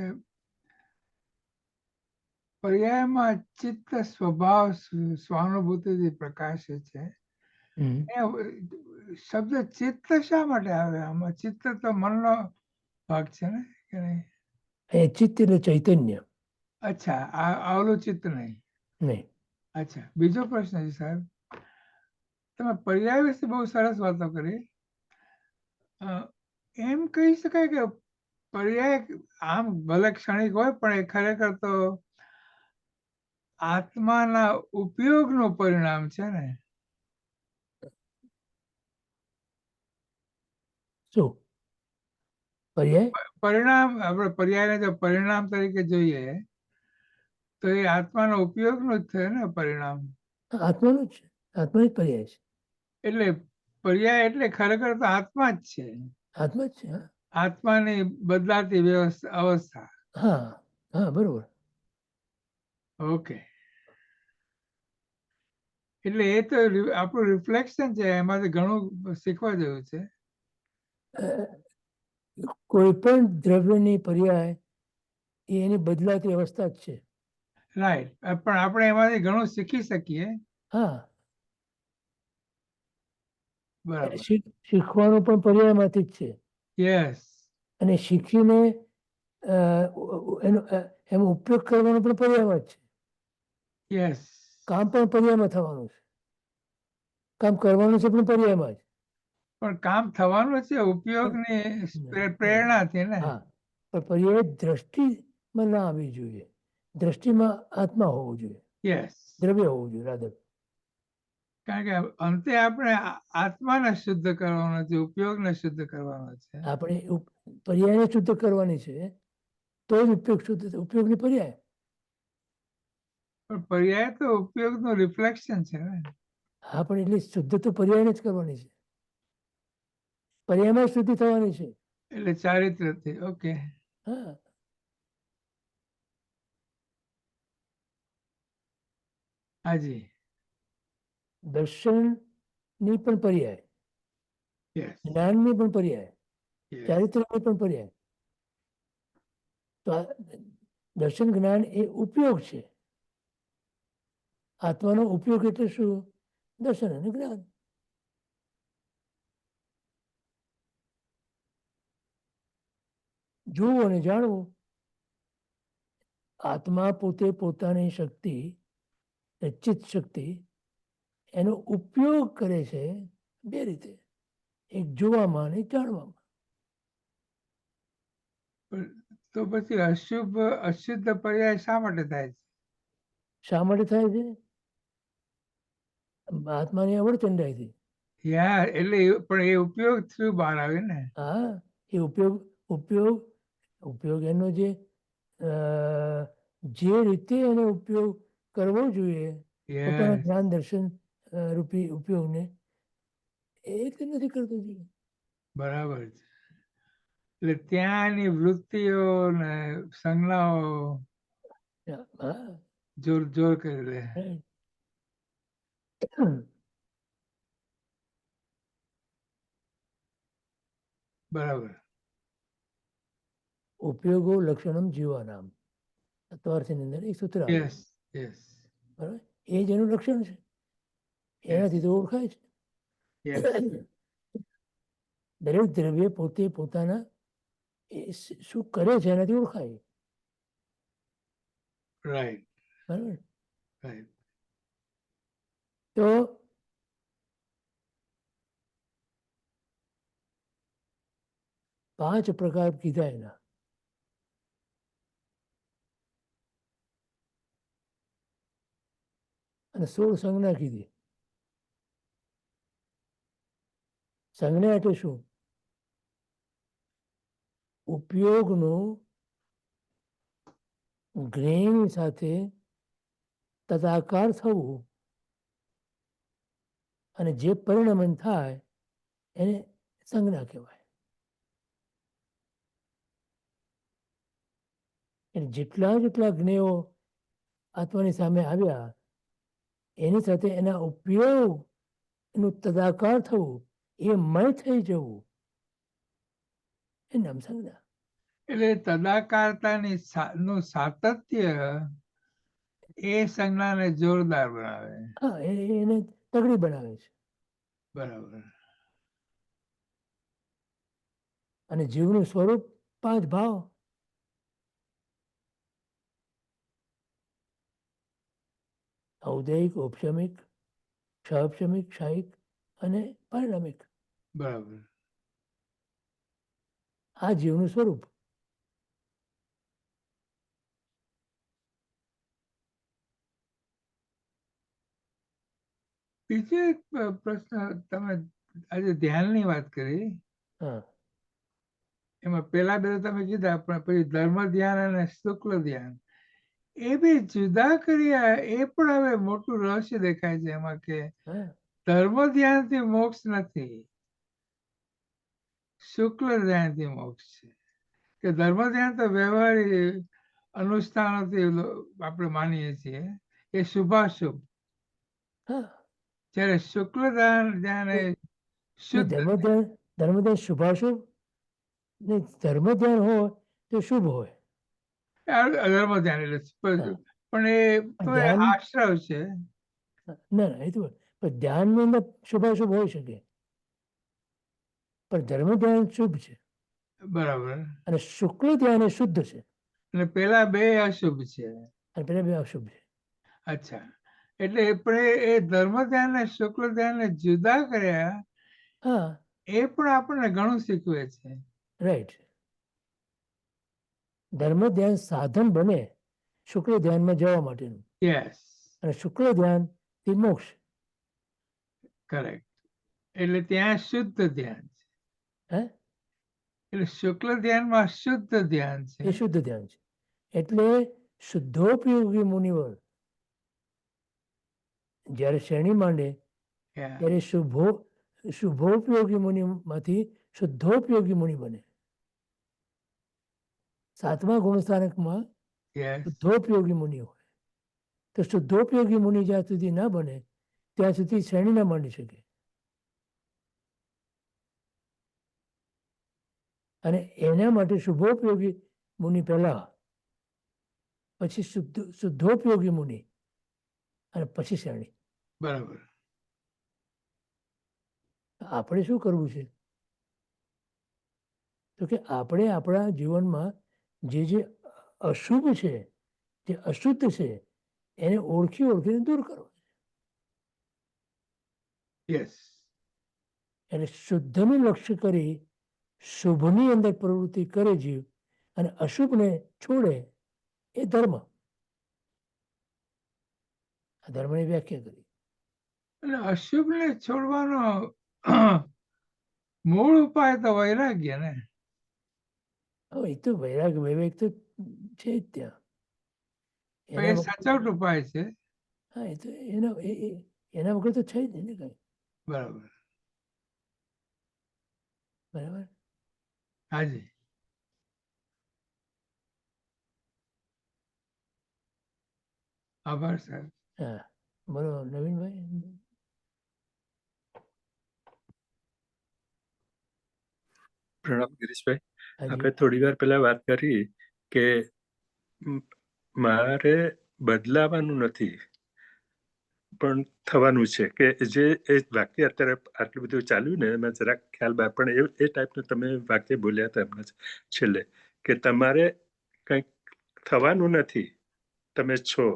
પર્યાયમાં ચિત્ત સ્વભાવ સ્વાનુભૂતિથી પ્રકાશે છે. શબ્દ ચિત્ત શા માટે આવે આમાં? ચિત્ત તો મનનો ભાગ છે ને, કે નહીં? એ ચિત્ત એટલે ચૈતન્ય. અચ્છા, આ આવલું ચિત્ત નહીં. નહીં. અચ્છા, બીજો પ્રશ્ન છે સાહેબ. તમે પર્યાય વિશે બહુ સરસ વાતો કરી. એમ કહી શકાય કે પર્યાય આમ ભલે ક્ષણિક હોય પણ એ ખરેખર તો આત્માના ઉપયોગનું પરિણામ છે ને? શું પર્યાય? પરિણામ આપણે પર્યાયને જો પરિણામ તરીકે જોઈએ તો એ આત્માનો ઉપયોગનું જ થયું ને પરિણામ. આત્માનું જ છે. આત્મા જ પર્યાય છે. એટલે પર્યાય એટલે ખરેખર તો આત્મા જ છે. આત્મા જ છે. હા, આત્માની બદલાતી અવસ્થા. હા, હા, બરોબર. ઓકે. એટલે એ તો આપણું રિફ્લેક્શન છે, એમાંથી ઘણું શીખવા જેવું છે. કોઈ પણ દ્રવ્યની પર્યાય એ એની બદલાતી અવસ્થા જ છે. રાઈટ. પણ આપણે એમાંથી ઘણું શીખી શકીએ. હા, બરાબર. શીખવાનું પણ પર્યાયમાંથી જ છે. યસ. અને શીખીને એનો એનો ઉપયોગ કરવાનો પણ પર્યાયમાં જ છે. યસ. કામ પણ પર્યાયમાં થવાનું છે. કામ કરવાનું છે પણ પર્યાયમાં જ. પણ કામ થવાનું છે ઉપયોગની પ્રેરણાથી ને. હા, પણ પર્યાય દ્રષ્ટિમાં ના આવવી જોઈએ. દ્રષ્ટિમાં આત્મા હોવો જોઈએ. યસ. દ્રવ્ય હોવું જોઈએ રાધર. કારણ કે અંતે આપણે આત્માને શુદ્ધ કરવાનો છે, ઉપયોગને શુદ્ધ કરવાનો છે. આપણે પર્યાયને શુદ્ધ કરવાની છે તો જ ઉપયોગ શુદ્ધ. ઉપયોગની પર્યાય. પણ પર્યાય તો ઉપયોગનું રિફ્લેક્શન છે ને. હા, પણ એટલી શુદ્ધ તો પર્યાયને જ કરવાની છે. પર્યાયમાં શુદ્ધિ થવાની છે. એટલે ચારિત્રથી. ઓકે. હા, હાજી. દર્શનની પણ પર્યાય, યસ. જ્ઞાનની પણ પર્યાય, યસ. ચારિત્રની પણ પર્યાય. તો દર્શન જ્ઞાન એ ઉપયોગ છે. આત્માનો ઉપયોગ એટલે શું? દર્શન અને જ્ઞાન. જોવું અને જાણવું. આત્મા પોતે પોતાની શક્તિ, ચિત્ત શક્તિ, એનો ઉપયોગ કરે છે બે રીતે. એક જોવામાં અને એક જાણવામાં. તો પછી અશુદ્ધ પર્યાય શા માટે થાય છે? શા માટે થાય છે? આત્માની અવળચંડાઈથી. યાર, એટલે પણ એ ઉપયોગ થ્રુ બહાર આવે ને. હા, એ ઉપયોગ એનો જે રીતે એનો ઉપયોગ કરવો જોઈએ પોતાના જ્ઞાન દર્શન રૂપી ઉપયોગને, એ રીતે નથી કરતો. બરાબર છે. એટલે ત્યાંની વૃત્તિઓ ને સંજ્ઞાઓ હા, જોર જોર કરી લે. right. બરાબર. ઉપયોગો લક્ષણમ જીવાનામ તત્વાર્થની અંદર એક સૂત્ર આવે યસ યસ બરાબર, એ જ એનું લક્ષણ છે, એનાથી તો ઓળખાય છે. યસ દરેક દ્રવ્ય પોતે પોતાના શું કરે છે એનાથી ઓળખાય. રાઈટ બરાબર. રાઈટ. તો પાંચ પ્રકાર કીધા એના. અને 16 સંજ્ઞા કીધી. સંજ્ઞા એટલે શું? ઉપયોગનું જ્ઞેયની સાથે તદાકાર થવું અને જે પરિણમન થાય એને સંજ્ઞા કહેવાય. એટલે જેટલા જ્ઞેયો આત્માની સામે આવ્યા એની સાથે એના ઉપયોગ એનું તદાકાર થવું, એ મય થઈ જવું, એ નામ સંજ્ઞા. એટલે તદાકારતાની નું સાતત્ય એ સંજ્ઞાને જોરદાર બનાવે. હા, એને તગડી બનાવે છે. બરાબર. અને જીવનું સ્વરૂપ 5 ભાવ. ઔદયિક, ઔપશમિક, ક્ષાપશમિક, ક્ષાયિક અને પરિણામિક. બરાબર. આ જીવનું સ્વરૂપ. બીજો એક પ્રશ્ન, તમે આજે ધ્યાનની વાત કરી, હા, એમાં પેલા બે તમે કીધા, પણ પછી ધર્મ ધ્યાન અને શુક્લ ધ્યાન એ બી જુદા કર્યા. એ પણ હવે મોટું રહસ્ય દેખાય છે એમાં કે હા, ધર્મ ધ્યાનથી મોક્ષ નથી, શુક્લ ધ્યાનથી મોક્ષ છે. કે ધર્મ ધ્યાન તો વ્યવહારિક અનુષ્ઠાનોથી આપણે માનીએ છીએ, એ શુભાશુભ. હા. જ્યારે શુક્લ ધ્યાન એ ને શુદ્ધ. ધર્મ ધ્યાન શુભાશુભ ને ધર્મ ધ્યાન હોય તો શુભ હોય. ધર્મ ધ્યાન એટલે હા. પણ એ તો એ ધ્યાન આશ્રવ છે. ના એ તો પણ ધ્યાનની અંદર શુભાશુભ હોઈ શકે, પણ ધર્મ ધ્યાન શુભ છે બરાબર. અને શુક્લ ધ્યાન એ શુદ્ધ છે અને પેલા બે અશુભ છે. અને પેલા બે અશુભ છે. અચ્છા, એટલે એ ધર્મ ધ્યાન ને શુક્લ ધ્યાન ને જુદા કર્યા, હા, એ પણ આપણને ઘણું શીખવે છે. રાઈટ. ધર્મ ધ્યાન સાધન બને શુક્લ ધ્યાનમાં જવા માટેનું, યસ અને શુક્લ ધ્યાન થી મોક્ષ. કરેક્ટ. એટલે ત્યાં શુદ્ધ ધ્યાન છે. હે, એટલે શુક્લ ધ્યાનમાં શુદ્ધ ધ્યાન છે. એ શુદ્ધ ધ્યાન છે. એટલે શુદ્ધોપયોગી મુનિવર જ્યારે શ્રેણી માંડે Yeah. ત્યારે શુભોપયોગી મુનિમાંથી શુદ્ધોપયોગી મુનિ બને. 7મા ગુણસ્થાનકમાં Yes. શુદ્ધોપયોગી મુનિ હોય. તો શુદ્ધોપયોગી મુનિ જ્યાં સુધી ના બને ત્યાં સુધી શ્રેણી ના માંડી શકે. અને એના માટે શુભોપયોગી મુનિ પહેલા, પછી શુદ્ધોપયોગી મુનિ અને પછી શ્રેણી. બરાબર. આપણે શું કરવું છે? તો કે આપણે આપણા જીવનમાં જે અશુભ છે, જે અશુદ્ધ છે, એને ઓળખીને દૂર કરો. યસ. એટલે શુદ્ધનું લક્ષ્ય કરી શુભની અંદર પ્રવૃત્તિ કરે જીવ અને અશુભને છોડે, એ ધર્મ. આ ધર્મની વ્યાખ્યા કરી. એટલે અશુભને છોડવાનો મૂળ ઉપાય તો વૈરાગ્ય ને. હવે એ તો વૈરાગ વિવેક તો છે જ ત્યાં. એ સચોટ ઉપાય છે. હા, એ તો એના વગર તો છે જ નહીં ને કઈ. બરાબર. બરાબર. હાજી. આભાર સાહેબ. હા બોલો નવીનભાઈ. પ્રણામ ગિરીશભાઈ. હાજી આપણે થોડી વાર પહેલા વાત કરી કે મ- મારે બદલાવાનું નથી પણ થવાનું છે, કે જે એ વાક્ય અત્યારે આટલું બધું ચાલ્યું ને એમાં જરાક ખ્યાલ બહાર પણ એ ટાઈપનું તમે વાક્ય બોલ્યા હતા હમણાં જ છેલ્લે, કે તમારે કંઈક થવાનું નથી, તમે છો.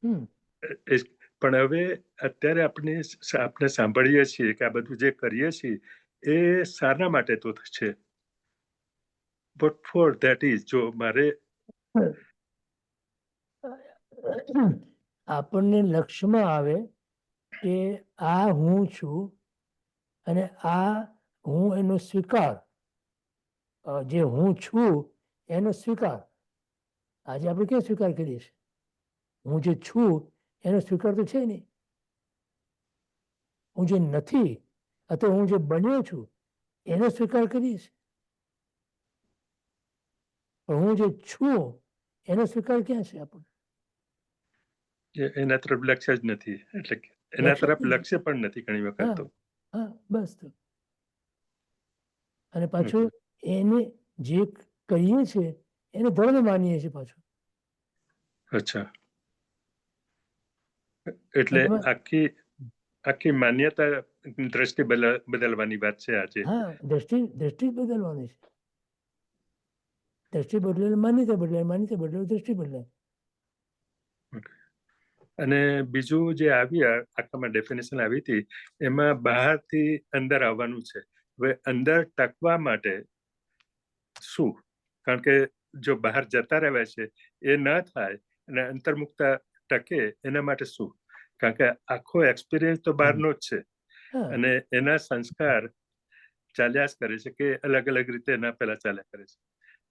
હમ પણ હવે અત્યારે આપણે સાંભળીએ છીએ કે આ બધું જે કરીએ છીએ એ શાના માટે તો છે, વોટ ફોર ધેટ ઇઝ. જો મારે આપણને લક્ષ્યમાં આવે કે આ હું છું અને આ હું એનો સ્વીકાર, જે હું છું એનો સ્વીકાર. આજે આપણે ક્યાં સ્વીકાર કરીએ છીએ? હું જે છું એનો સ્વીકાર તો છે નહીં. હું જે નથી અથવા હું જે બન્યો છું એનો સ્વીકાર કરીએ છીએ. પણ હું જે છું એનો સ્વીકાર ક્યાં છે આપણને? એના તરફ લક્ષ્ય જ નથી, એટલે કે એના લક્ષ્ય જ તરફ નથી. લક્ષ્ય પણ નથી ઘણી વખત હા તો. હા બસ તો. અને પાછું એને જે કહીએ છીએ એને ધર્મ માનીએ છીએ પાછું. અચ્છા, એટલે અને એમાં આખી આખી માન્યતા દ્રષ્ટિ બદલવાની વાત છે આજે. હા દ્રષ્ટિ જ બદલવાની છે. દ્રષ્ટિ બદલે માન્યતા બદલાય, માન્યતા બદલે દ્રષ્ટિ બદલાય. અને બીજું જે આવી આખામાં ડેફિનેશન આવી હતી એમાં બહારથી અંદર આવવાનું છે. હવે અંદર ટકવા માટે શું? કારણ કે જો બહાર જતા રહેવા છે એ ન થાય અને અંતર્મુખતા ટકે એના માટે શું? કારણ કે આખો એક્સપિરિયન્સ તો બહારનો જ છે હા અને એના સંસ્કાર ચાલ્યા જ કરે છે, કે અલગ અલગ રીતે એના પેલા ચાલ્યા કરે છે.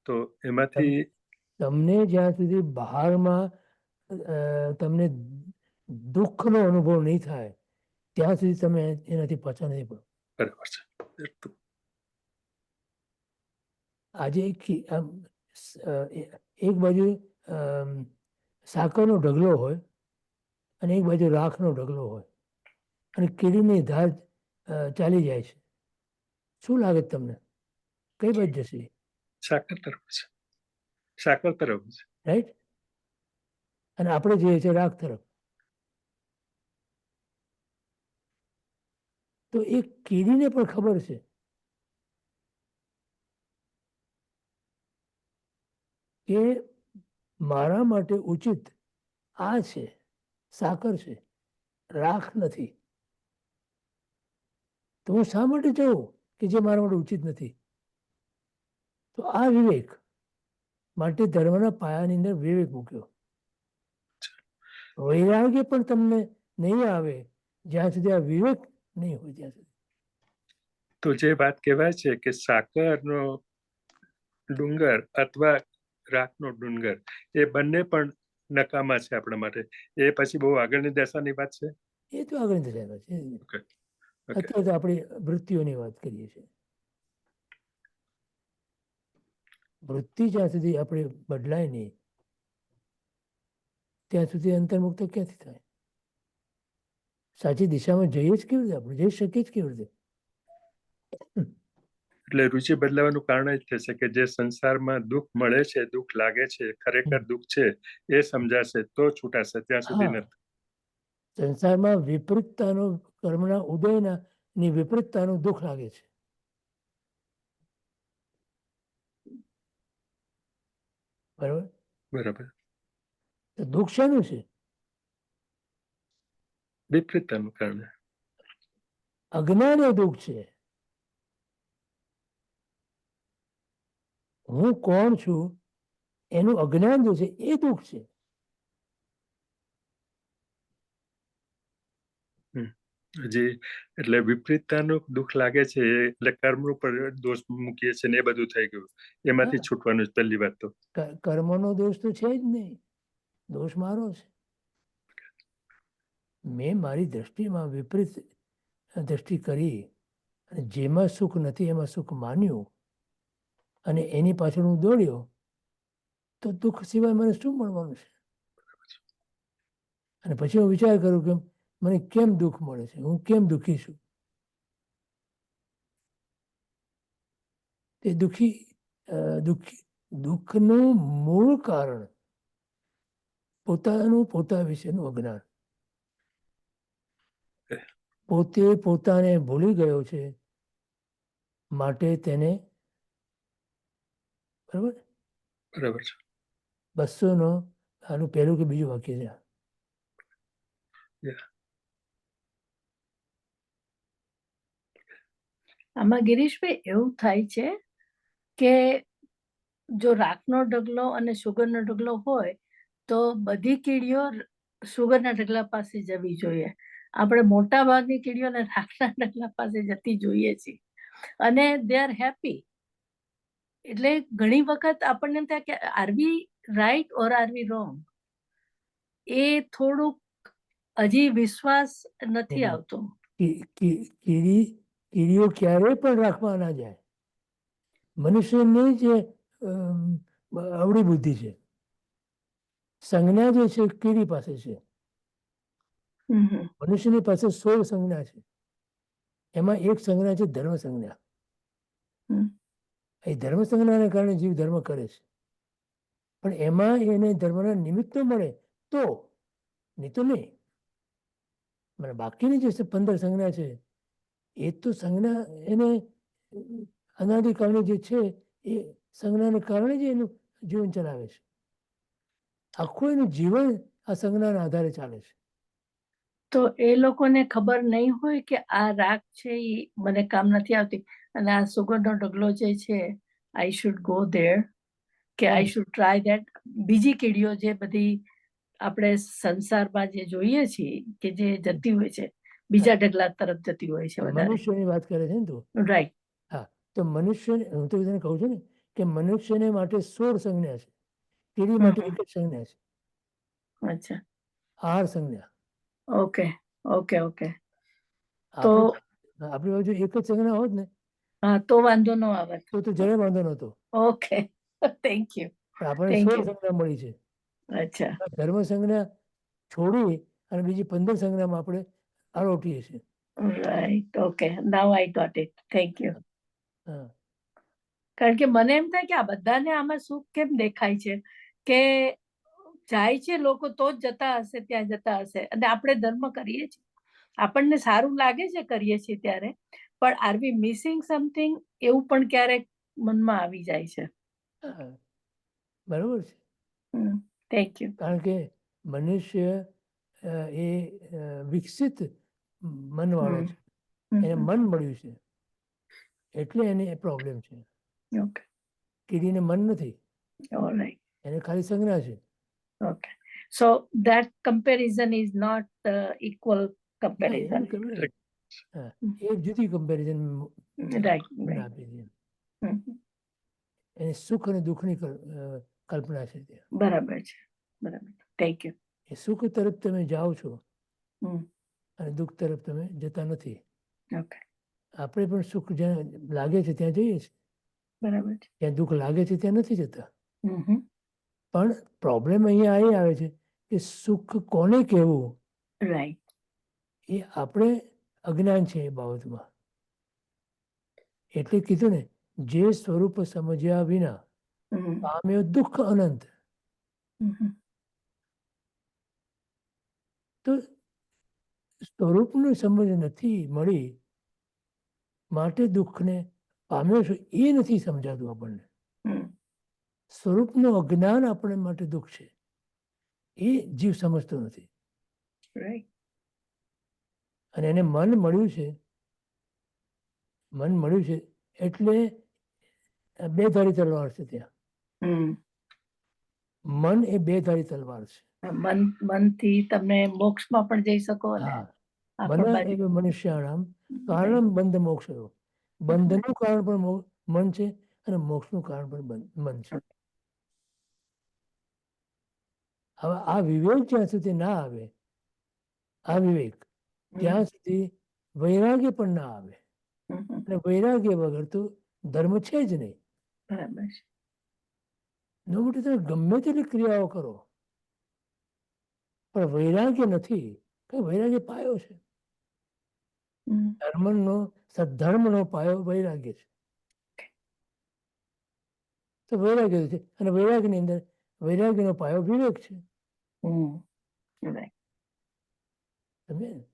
તો એમાંથી તમને જ્યાં સુધી બહારમાં તમને દુઃખનો અનુભવ નહીં થાય ત્યાં સુધી તમે એનાથી પાછા નહીં પડો. બરાબર છે. આજે એક બાજુ સાકરનો ઢગલો હોય અને એક બાજુ રાખનો ઢગલો હોય અને કીડીની ધાર ચાલી જાય છે. શું લાગે છે તમને? કઈ બાજુ જશે? સાકર તરફ છે, સાકર તરફ છે. રાઈટ? અને આપણે જઈએ છીએ રાખ તરફ. તો એ કીડીને પણ ખબર છે કે મારા માટે ઉચિત આ છે, સાકર છે, રાખ નથી. તો હું શા માટે જઉં કે જે મારા માટે ઉચિત નથી? તો આ વિવેક માટે ધર્મના પાયાની અંદર વિવેક મૂક્યો. વૈરાગ્ય પણ તમને નહીં આવે જ્યાં સુધી આ વિવેક નહીં હોય ત્યાં સુધી. તો જે વાત કહેવાય છે કે સાકરનો ડુંગર અથવા રાખનો ડુંગર એ બંને પણ નકામા છે આપણા માટે, એ પછી બહુ આગળની દશાની વાત છે. એ તો આગળની દિશામાં છે. ઓકે. અત્યારે તો આપણે વૃત્તિઓની વાત કરીએ છીએ. વૃત્તિ જ્યાં સુધી આપણે બદલાય નહીં ત્યાં સુધી અંતર્મુક્ત ક્યાંથી થાય? સાચી દિશામાં જઈએ જ કેવી રીતે? આપણે જઈ શકીએ જ કેવી રીતે? એટલે રુચિ બદલાવાનું કારણ જ થશે કે જે સંસારમાં દુઃખ મળે છે, દુઃખ લાગે છે, ખરેખર દુઃખ છે એ સમજાશે તો છૂટાશે, ત્યાં સુધી હા નથી. સંસારમાં વિપરીતતાનો કર્મના ઉદયના ની વિપરીતતાનું દુઃખ લાગે છે. બરાબર? બરાબર. તો દુઃખ શાનું છે? વિપરીતતાનું કારણે. અજ્ઞાન એ દુઃખ છે. હું કોણ છું એનું અજ્ઞાન જે છે એ દુઃખ છે. હજી એટલે વિપરીતતાનું દુઃખ લાગે છે એટલે કર્મ ઉપર દોષ મૂકીએ છીએ ને એ બધું થઈ ગયું. એમાંથી હા. છૂટવાનું જ પહેલી વાત તો. કર્મનો દોષ તો છે જ નહીં, દોષ મારો છે. મેં મારી દ્રષ્ટિમાં વિપરીત દ્રષ્ટિ કરી અને જેમાં સુખ નથી એમાં સુખ માન્યું અને એની પાછળ હું દોડ્યો તો દુઃખ સિવાય મને શું મળવાનું છે? અને પછી હું વિચાર કરું કે મને કેમ દુઃખ મળે છે, હું કેમ દુઃખી છું. તે દુઃખનું મૂળ કારણ પોતા વિશેનું અજ્ઞાન. પોતે પોતાને ભૂલી ગયો છે, માટે તેને બરાબર બરાબર છે. 200 આનું પહેલું કે બીજું વાક્ય છે. આમાં ગિરીશભાઈ એવું થાય છે કે જો રાખનો ઢગલો અને સુગરનો ઢગલો હોય તો બધી કીડીઓ સુગરના ઢગલા પાસે જવી જોઈએ. આપણે મોટા ભાગની કીડીઓને રાખના ઢગલા પાસે જતી જોઈએ છીએ અને દે આર હેપી. એટલે ઘણી વખત આપણને એમ થાય કે are we right or are we wrong, એ થોડુંક હજી વિશ્વાસ નથી આવતો. કીડીઓ ક્યારેય પણ રાખવા ના જાય. મનુષ્યની જ અવળી બુદ્ધિ છે. સંજ્ઞા જે છે કીડી પાસે છે. મનુષ્યની પાસે 16 સંજ્ઞા છે. એમાં એક સંજ્ઞા છે ધર્મ સંજ્ઞા. એ ધર્મ સંજ્ઞાને કારણે જીવ ધર્મ કરે છે, પણ એમાં એને ધર્મના નિમિત્તો મળે તો, નહીં તો નહીં. મને બાકીની જે 15 સંજ્ઞા છે એ તો સંજ્ઞા એને અનાદિકાળની જે છે એ સંજ્ઞાને કારણે જ એનું જીવન ચલાવે છે. આખું એનું જીવન આ સંજ્ઞાના આધારે ચાલે છે. તો એ લોકોને ખબર નહીં હોય કે આ રાગ છે એ મને કામ નથી આવતી અને આ સુગરનો ઢગલો જે છે આઈ શુડ ગો ધેર, કે આઈ શુડ ટ્રાય ધેટ. બીજી કીડીઓ જે બધી આપણે સંસારમાં જે જોઈએ છીએ કે જે જતી હોય છે બીજા ઢગલા તરફ જતી હોય છે વધારે. મનુષ્યની વાત કરે છે ને તું. રાઈટ. હા, તો મનુષ્ય, હું તો તને કહું છું ને કે મનુષ્યને માટે 16 સંજ્ઞા છે, કીડી માટે એક જ સંજ્ઞા છે. અચ્છા, 8 સંજ્ઞા. Okay okay okay. તો આપણી બાજુ એક જ સંજ્ઞા હોત ને હા તો વાંધો ન આવે. તો જરાય વાંધો નહોતો. Okay, thank you. પણ આપણને 16 સંજ્ઞા મળી છે. અચ્છા, ધર્મ સંજ્ઞા છોડી અને બીજી 15 સંજ્ઞામાં આપણે આરોટીએ છીએ. Right. Okay, now I got it. Thank you. હા, કારણ કે મને એમ થાય કે આ બધાને આમાં સુખ કેમ દેખાય છે કે જાય છે લોકો તો જ જતા હશે, ત્યાં જતા હશે, અને આપણે ધર્મ કરીએ છીએ, આપણને સારું લાગે છે કરીએ છીએ ત્યારે, પણ આર વી મિસિંગ સમથિંગ એવું પણ ક્યારેક મનમાં આવી જાય છે. હા, બરાબર છે. Thank you. કારણ કે મનુષ્ય એ વિકસિત મનવાળો છે. એને મન મળ્યું છે એટલે એને પ્રોબ્લેમ છે. ઓકે, કીડીને મન નથી, ઓલરાઈટ. એને ખાલી સંજ્ઞા છે. Okay. So that comparison is not equal comparison. હા, એક જુદી કમ્પેરિઝન Right. આપી છે. એને સુખ અને દુઃખની કલ્પના છે ત્યાં. બરાબર છે, બરાબર. Thank you. એ સુખ તરફ તમે જાઓ છો અને દુઃખ તરફ તમે જતા નથી. ઓકે, આપણે પણ સુખ જ્યાં લાગે છે ત્યાં જઈએ છીએ, બરાબર છે. જ્યાં દુઃખ લાગે છે ત્યાં નથી જતા. પણ પ્રોબ્લેમ અહીંયા એ આવે છે કે સુખ કોને કહેવું રાઈટ. એ આપણે અજ્ઞાન છે એ બાબતમાં. એટલે કીધું ને, જે સ્વરૂપ સમજ્યા વિના પામ્યો દુઃખ અનંત. તો સ્વરૂપનું સમજ નથી મળી માટે દુઃખને પામ્યો છું એ નથી સમજાતું આપણને. સ્વરૂપનું અજ્ઞાન આપણે માટે દુઃખ છે એ જીવ સમજતો નથી. અને એને મન મળ્યું છે, મન મળ્યું છે એટલે બે ધારી તલવાર છે ત્યાં. મન એ બે ધારી તલવાર છે. મનથી તમે મોક્ષમાં પણ જઈ શકો ને. હા, મન એ મનુષ્યાણામ કારણમ બંધ મોક્ષ. બંધનું કારણ પણ મન છે અને મોક્ષનું કારણ પણ મન છે. હવે આ વિવેક જ્યાં સુધી ના આવે, આ વિવેક ત્યાં સુધી વૈરાગ્ય પણ ના આવે. અને વૈરાગ્ય વગર તો ધર્મ છે જ નહીં. બરાબર છે. નો મોટી તમે ગમે તેટલી ક્રિયાઓ કરો, પણ વૈરાગ્ય નથી. કઈ વૈરાગ્ય પાયો છે. હમ. ધર્મનો સદ્ધર્મનો પાયો વૈરાગ્ય છે. તો વૈરાગ્ય છે, અને વૈરાગ્યની અંદર વૈરાગ્યનો પાયો વિવેક છે. હમ. Right. સમજે ને?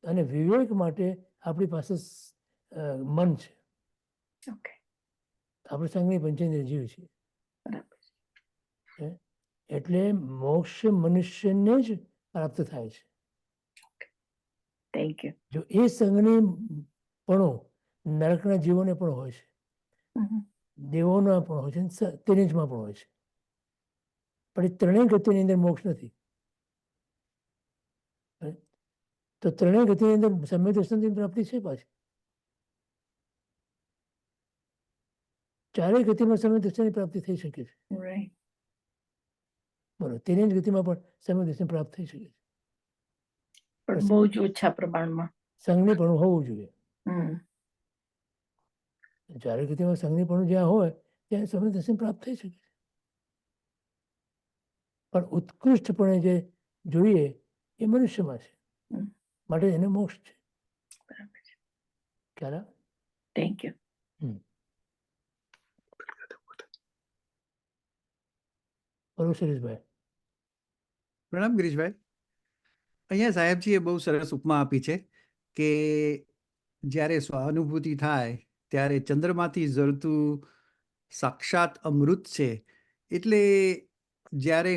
અને વિવેક માટે આપણી પાસે મન છે. Okay. આપણે સંઘની પંચેન્દ્રિય જીવ છે. બરાબર. એટલે મોક્ષ મનુષ્યને જ પ્રાપ્ત થાય છે. Thank you. જો એ સંઘની પણો નરકના જીવોને પણ હોય છે, હમ. દેવોના પણ હોય છે, અને તેનિજમાં પણ હોય છે. પણ એ ત્રણેય ગતિની અંદર મોક્ષ નથી. તો ત્રણેય ગતિની અંદર સમ્યક દર્શનની પ્રાપ્તિ છે પાછી. ચારેય ગતિમાં સમ્યક દર્શનની પ્રાપ્તિ થઈ શકે છે. Right. બરોબર, તેની જ ગતિમાં પણ સમ્યક દર્શન પ્રાપ્ત થઈ શકે છે. પણ બહુ જ ઓછા પ્રમાણમાં. સંઘની પણ હોવું જોઈએ. હમ. ચારે ગતિમાં સંઘની પણ જ્યાં હોય ત્યાં સમ્યક દર્શન પ્રાપ્ત થઈ શકે છે. પણ ઉત્કૃષ્ટપણે જે જોઈએ એ મનુષ્યમાં છે. હમ. માટે એને મોક્ષ છે. બરાબર છે. ખ્યાલ આવે? Thank you. બરોબર સુરેશભાઈ? પ્રણામ ગિરીશભાઈ. અહીંયા સાહેબજીએ બહુ સરસ ઉપમા આપી છે કે જ્યારે સ્વાનુભૂતિ થાય ત્યારે ચંદ્રમાંથી ઝરતું સાક્ષાત અમૃત છે. એટલે જ્યારે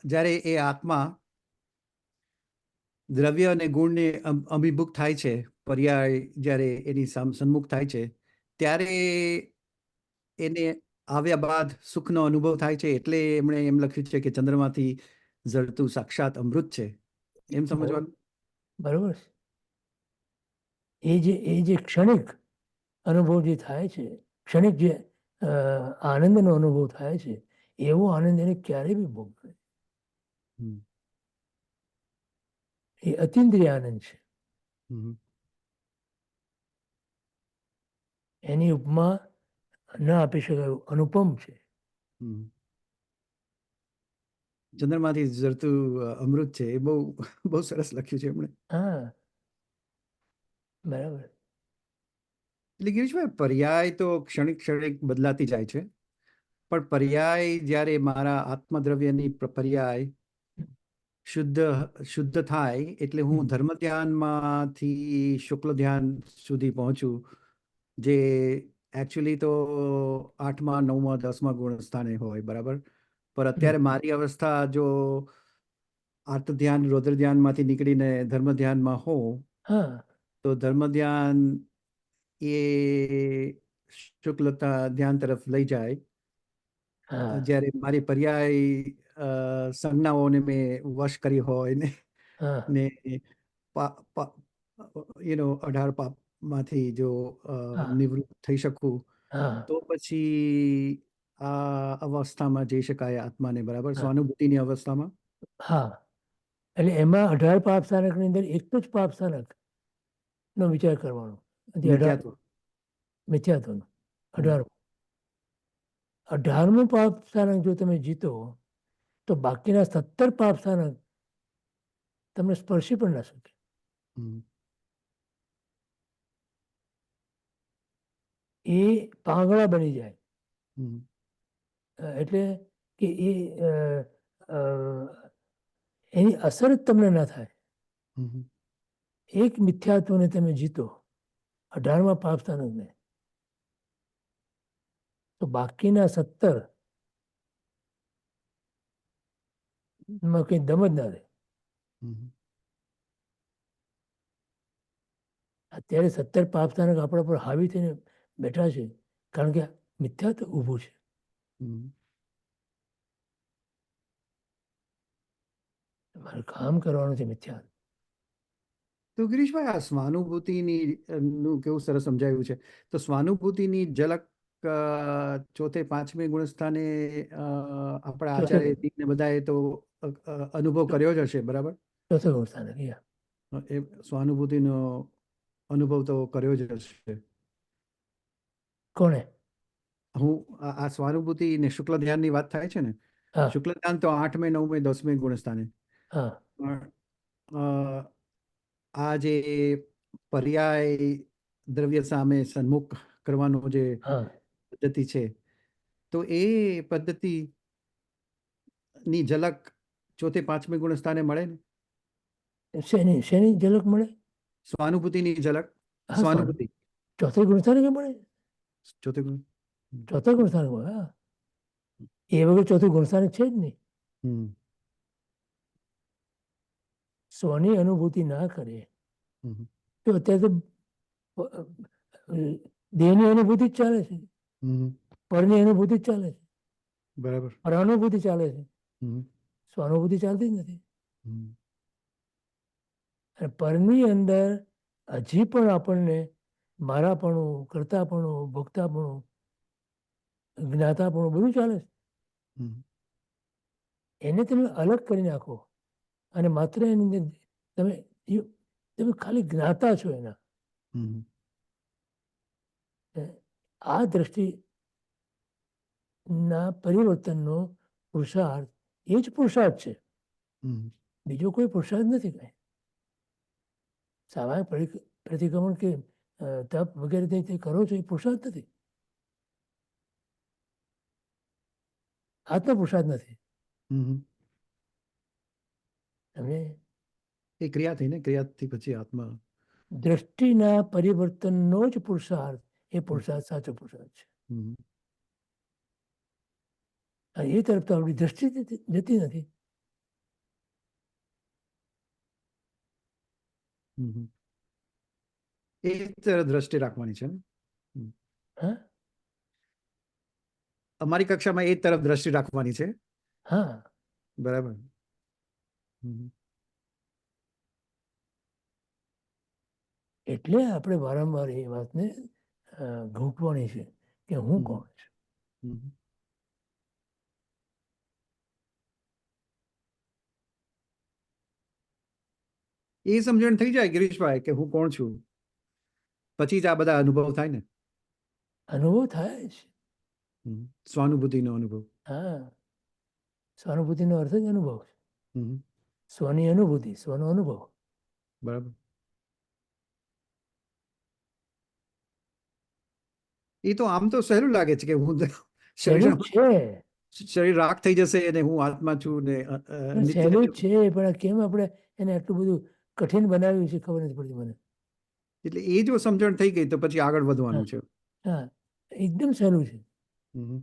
જ્યારે એ આત્મા દ્રવ્ય અને ગુણને અભિમુખ થાય છે, પર્યાય જ્યારે એની સન્મુખ થાય છે, ત્યારે એને આવ્યા બાદ સુખનો અનુભવ થાય છે. એટલે એમણે એમ લખ્યું છે કે ચંદ્રમાંથી ઝરતું સાક્ષાત અમૃત છે. એમ સમજવાનું? બરોબર છે. એ જે ક્ષણિક અનુભવ જે થાય છે, ક્ષણિક જે આનંદનો અનુભવ થાય છે, એવો આનંદ એને ક્યારેય બી ભોગ નથી. હમ. એ અતિન્દ્રિય આનંદ છે. હમ. એની ઉપમા ન આપી શકાય, અનુપમ છે. હમ. ચંદ્રમાંથી ઝરતું અમૃત છે. એ બહુ બહુ સરસ લખ્યું છે એમણે. હા, બરાબર. એટલે ગિરીશભાઈ, પર્યાય તો ક્ષણિક ક્ષણિક બદલાતી જાય છે, પણ પર્યાય જ્યારે મારા આત્મદ્રવ્યની પર્યાય શુદ્ધ થાય એટલે હું ધર્મ ધ્યાનમાંથી શુક્લ ધ્યાન સુધી પહોંચું, જે એકચ્યુઅલી તો 8મા 9મા 10મા ગુણ સ્થાને હોય, બરાબર? પણ અત્યારે મારી અવસ્થા જો આર્ત ધ્યાન રૌદ્ર ધ્યાનમાંથી નીકળીને ધર્મ ધ્યાનમાં હોઉં, હા, તો ધર્મ ધ્યાન એ શુક્લતા ધ્યાન તરફ લઈ જાય. હા, જ્યારે મારી પર્યાય સંજ્ઞાઓને મેં વશ કરી હોય હા, ને 18 પાપમાંથી જો હા, નિવૃત્ત થઈ શકું, હા, તો પછી આ અવસ્થામાં જઈ શકાય આત્માને, બરાબર? હા. સ્વાનુભૂતિની અવસ્થામાં. હા, એટલે એમાં 18 પાપ સ્થાનકની અંદર એક જ પાપ સ્થાનક નો વિચાર કરવાનો. મિથ્યાત્વ. મિથ્યાત્વનો હમ. 18મું પાપ સ્થાનક જો તમે જીતો તો બાકીના 17 પાપ સ્થાનક તમને સ્પર્શી પણ ના શકે. હમ. એ પાંગળા બની જાય. હમ. એટલે કે એની અસર જ તમને ના થાય. હમ. એક મિથ્યાત્વને તમે જીતો, 18મા પાપ સ્થાનકને, તો બાકીના 17 માં કઈ દમ જ ના રહે. હમ. અત્યારે 17 પાપ સ્થાનક આપણા પર હાવી થઈને બેઠા છે, કારણ કે મિથ્યાત્વ ઊભું છે. હમ. તમારે કામ કરવાનું છે મિથ્યાત્વ. તો ગિરીશભાઈ, આ સ્વાનુભૂતિની નું કેવું સરસ સમજાયું છે. તો સ્વાનુભૂતિની ઝલક ચોથે 5મે ગુણસ્થાને આપણા આચાર્ય દીકને બધાએ તો અનુભવ કર્યો જ હશે, બરાબર? ચોથા ગુણ સ્થાનક, એ સ્વાનુભૂતિનો અનુભવ તો કર્યો જ હશે. કોણે? આ સ્વાનુભૂતિ ને શુક્લ ધ્યાનની વાત થાય છે ને, હા શુક્લ ધ્યાન તો 8મે 9મે 10મે ગુણ સ્થાને. હા પણ આ જે પર્યાય દ્રવ્ય સામે સન્મુખ કરવાનો જે હા પદ્ધતિ છે, તો એ પદ્ધતિ ની ઝલક 4થે 5મે ગુણ સ્થાને મળે ને? શેની ઝલક મળે? સ્વાનુભૂતિની ઝલક. હા સ્વાનુભૂતિ ચોથે ગુણસ્થાને કે મળે? 4થે ગુણ. ચોથા ગુણસ્થાને મળે. હા એ વગર ચોથું ગુણસ્થાન છે જ નહીં. હમ સ્વની અનુભૂતિ ના કરે હમ તો અત્યારે તો દેહની અનુભૂતિ જ ચાલે છે, હમ પરની અનુભૂતિ જ ચાલે છે, બરાબર. પરાનુભૂતિ ચાલે છે, હમ સ્વાનુભૂતિ ચાલતી જ નથી. હમ અને પરની અંદર હજી પણ આપણને મારાપણું, કર્તાપણું, ભોગતાપણું, જ્ઞાતાપણું બધું ચાલે છે. હમ એને તમે અલગ કરી નાખો અને માત્ર એની અંદર તમે ખાલી જ્ઞાતા છો એના. હમ આ દ્રષ્ટિના પરિવર્તનનો પુરુષાર્થ એ જ પુરુષાર્થ છે, હમ બીજો કોઈ પુરુષાર્થ નથી. કઈ સામાયિક પ્રતિક્રમણ કે તપ વગેરે તે કરો છો એ પુરુષાર્થ નથી, આત્મ પુરુષાર્થ નથી. હમ તમે એ ક્રિયા થઈ ને, ક્રિયાથી પછી આત્મા. દ્રષ્ટિના પરિવર્તનનો જ પુરુષાર્થ એ પુરુષાર્થ સાચો પુરુષાર્થ છે. હમ અને એ તરફ તો આપણી દ્રષ્ટિ જતી નથી. હમ એ તરફ દ્રષ્ટિ રાખવાની છે ને? હા અમારી કક્ષામાં એ તરફ દ્રષ્ટિ રાખવાની છે. હા બરાબર. હમ એટલે આપણે વારંવાર એ વાતને ઘૂંટવાની છે કે હું હમ. કોણ છું. હમ એ સમજણ થઈ જાય ગિરીશભાઈ કે હું કોણ છું, પછી જ આ બધા અનુભવ થાય ને. અનુભવ થાય છે. સ્વાનુભૂતિનો અનુભવ. હા સ્વાનુભૂતિનો અર્થ જ અનુભવ છે. હમ સ્વની અનુભૂતિ, સ્વનો અનુભવ. બરાબર. એ તો આમ તો સહેલું લાગે છે કે હું સહેલું છે, શરીર રાખ થઈ જશે અને હું આત્મા છું ને નિત્ય સહેલું છું. છે, પણ કેમ આપણે એને આટલું બધું કઠિન બનાવ્યું છે ખબર નથી પડતી મને. એટલે એ જો સમજણ થઈ ગઈ તો પછી આગળ વધવાનું છે. હા એકદમ સહેલું છે. હમ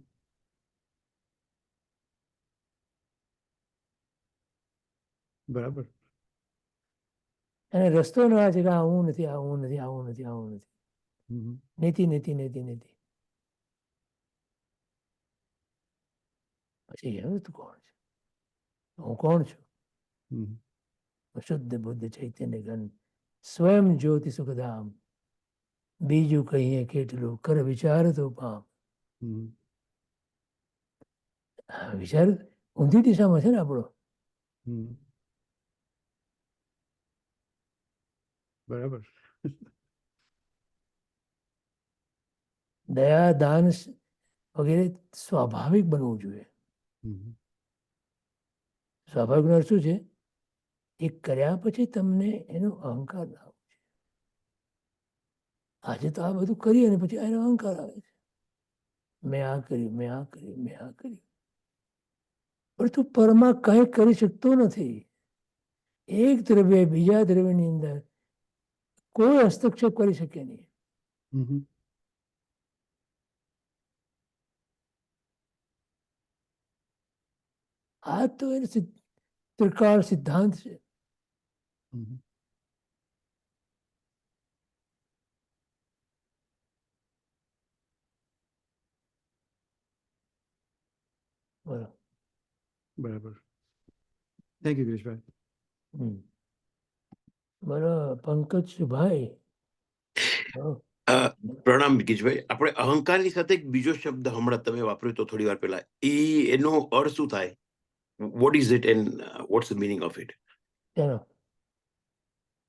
બરાબર. અને રસ્તો ના છે કે આવું નથી, આવું નથી, આવું નથી, આવું નથી. હમ નીતિ નીતિ નીતિ નીતિ. પછી એવું તું કોણ છે? હું કોણ છું? હમ શુદ્ધ બુદ્ધ ચૈતન્ય ઘન સ્વયં જ્યોતિ સુખધામ, બીજું કહીએ કેટલું કર વિચાર તો પામ. હમ વિચાર ઊંધી દિશામાં છે ને આપણો. હમ બરાબર. દયા દાન વગેરે સ્વાભાવિક બનવું જોઈએ. હમ સ્વાભાવિક અર્થ શું છે? એ કર્યા પછી તમને એનો અહંકાર ના આવે છે. આજે તો આ બધું કરીએ અને પછી એનો અહંકાર આવે છે. મેં આ કર્યું, મેં આ કર્યું, મેં આ કર્યું. પણ તું પરમાં કંઈ કરી શકતો નથી. એક દ્રવ્ય બીજા દ્રવ્યની અંદર કોઈ હસ્તક્ષેપ કરી શકે નહીં. હમ આ તો એને ત્રિકાળ સિદ્ધાંત છે. હમ બોલો. બરાબર. થેન્ક યુ ગિરીશભાઈ. બોલો પંકજભાઈ. પ્રણામ ગીજભાઈ. આપણે અહંકારની સાથે એક બીજો શબ્દ હમણાં તમે વાપર્યો તો થોડી વાર પહેલા, એનો અર્થ શું થાય? What is it and what's the meaning of it? ચાલો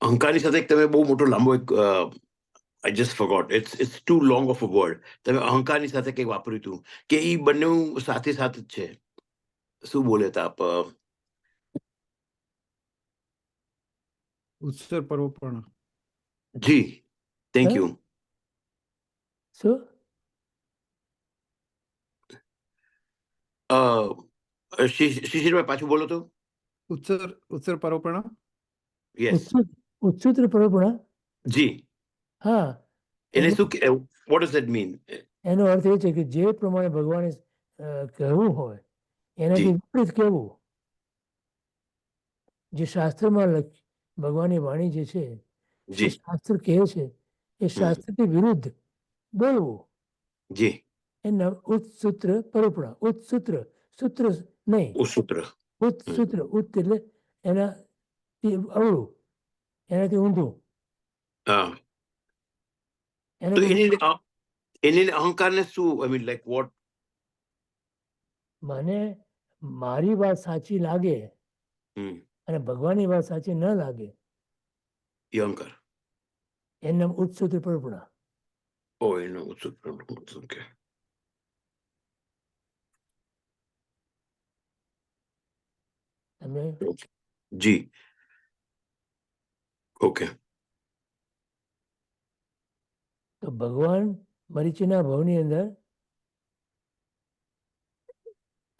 અહંકારની સાથે તમે બહુ મોટો લાંબો એક I just forgot, it's too long of a word. તમે અહંકારની સાથે કંઈક વાપર્યું હતું કે એ બંને સાથે સાથે જ છે. શું બોલે હતા આપ? ઉત્સર પરોપણ. જી, થેન્ક હા? યુ. શું? શિશિરભાઈ પાછું બોલો તો. ઉત્સર પરોપણ. યસ. ઉત્સુત્ર પરોપણા. જી, હા, એને એટલે શું વોટ ડઝ ધેટ મીન? એનો અર્થ એ છે કે જે પ્રમાણે ભગવાને કહેવું હોય એનાથી જી. વિપરીત કહેવું. જે શાસ્ત્રમાં ભગવાનની વાણી જે છે એ જી. શાસ્ત્ર કહે છે એ શાસ્ત્રથી વિરુદ્ધ બોલવું. જી. એના ઉત્સૂત્ર પરોપણા. ઉત્સૂત્ર, સૂત્ર નહીં, સૂત્ર. ઉત્સૂત્ર. ઉત્ત એટલે એનાથી અવળું, એનાથી ઊંધું. હા, તો એનાથી એને અહંકારને શું, આઈ મીન લાઈક વોટ? મને મારી વાત સાચી લાગે અને ભગવાનની વાત સાચી ન લાગે એ અહંકાર. એનું નામ ઉત્સૂત્ર પરોપણા. ઓ, એનો સૂત્ર. ઓકે. તમે જી. ઓકે. તો ભગવાન મરીચીના ભવની અંદર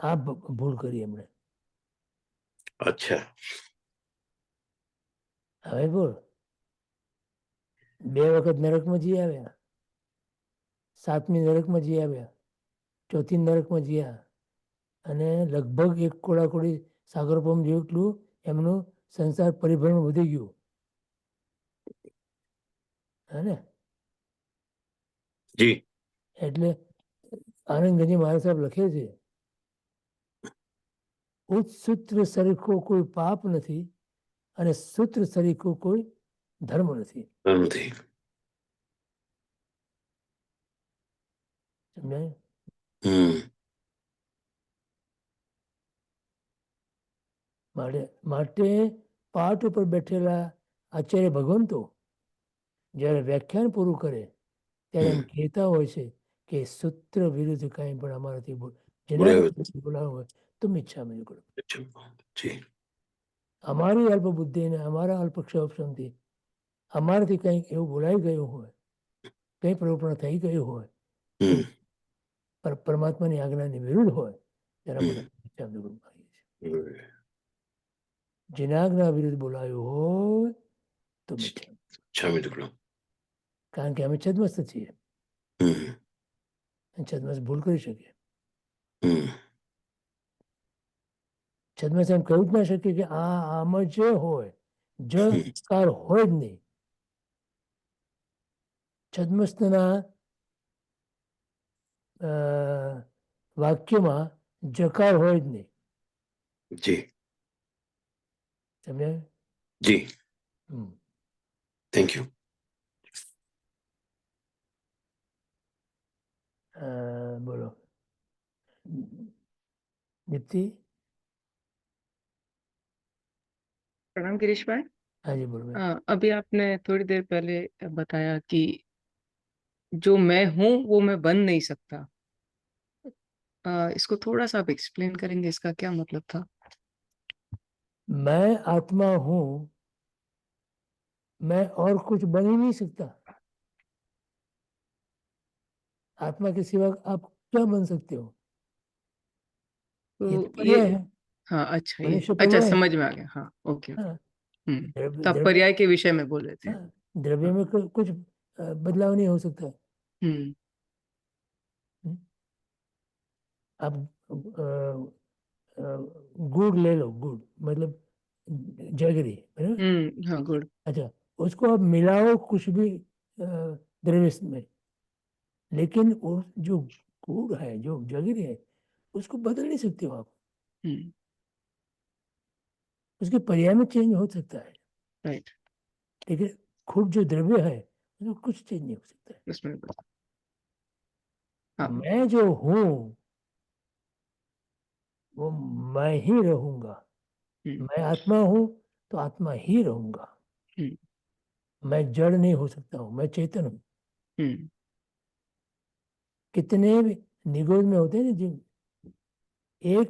આ ભૂલ કરી એમણે. અચ્છા. હવે બોલ, 2 વખત નરકમાં જી આવ્યા, 7મી નરકમાં જી આવ્યા, 4થી નરકમાં જીયા અને લગભગ 1 કોડાકોડી સાગરોપમ જેટલું એમનું સંસાર પરિભ્રમણ વધી ગયું. હે ને? જી. એટલે આનંદ ગંજી મહારાજ સાહેબ લખે છે, ઉત્સૂત્ર સરીખો કોઈ પાપ નથી અને સૂત્ર સરીખો કોઈ ધર્મ નથી. નથી. સમજાય? માટે પાઠ ઉપર બેઠેલા આચાર્ય ભગવંતો જ્યારે વ્યાખ્યાન પૂરું કરે ત્યારે એમ કહેતા હોય છે કે સૂત્ર વિરુદ્ધ કાંઈ પણ અમારાથી બોલાવવું હોય તો મિચ્છામી કરો. જી. અમારી અલ્પ બુદ્ધિ અને અમારા અલ્પ ક્ષમથી અમારાથી કંઈક એવું બોલાઈ ગયું હોય, કંઈ પ્રવૃત્તિ થઈ ગયું હોય કે પરમાત્માની આજ્ઞાની વિરુદ્ધ હોય તેના માટે મિચ્છામી દુક્કડમ માગીએ છીએ. જેના આજ્ઞા વિરુદ્ધ બોલાયું હોય તો મિચ્છામી દુક્કડમ. કારણ કે અમે છદ્મસ્ત છીએ. છદ્મસ્ત ભૂલ કરી શકીએ. છદ્મસ્ત એમ કહી જ ના શકીએ કે આમાં જે હોય જકાર હોય જ નહીં. છદ્મસ્તના વાક્યમાં જકાર હોય જ નહીં. જી. સમજાય? જી. Thank you. બોલો દીપ્તિ. प्रणाम गिरीश भाई। हाँ जी बोलो। अभी आपने थोड़ी देर पहले बताया कि जो मैं हूं वो मैं बन नहीं सकता। इसको थोड़ा सा आप एक्सप्लेन करेंगे, इसका क्या मतलब था? मैं आत्मा हूं, मैं और कुछ बन ही नहीं सकता। आत्मा के सिवा आप क्या बन सकते हो? ये तो पर्याय है। हाँ, अच्छा, ये मनुष्य अच्छा, पर्याय है। समझ में आ गया। हाँ, ओके। हाँ, तो आप पर्याय के विषय में बोल रहे थे। हाँ, द्रव्य में कुछ बदलाव नहीं हो सकता। आप गुड़ ले लो, गुड़ मतलब जगरी, है ना? हाँ, गुड़। अच्छा, उसको आप मिलाओ कुछ भी द्रव्य में, लेकिन वो जो गुड़ है, जो जगरी है, उसको बदल नहीं सकते हो आप। उसके पर्याय में चेंज हो सकता है, राइट, लेकिन खुद जो द्रव्य है उसमें कुछ चेंज नहीं हो सकता है। उसमें हाँ। मैं जो हूं वो मैं ही रहूंगा। मैं आत्मा हूं तो आत्मा ही रहूंगा। मैं जड़ नहीं हो सकता हूं, मैं चेतन हूं। कितने भी निगोज में होते हैं ना, जिन एक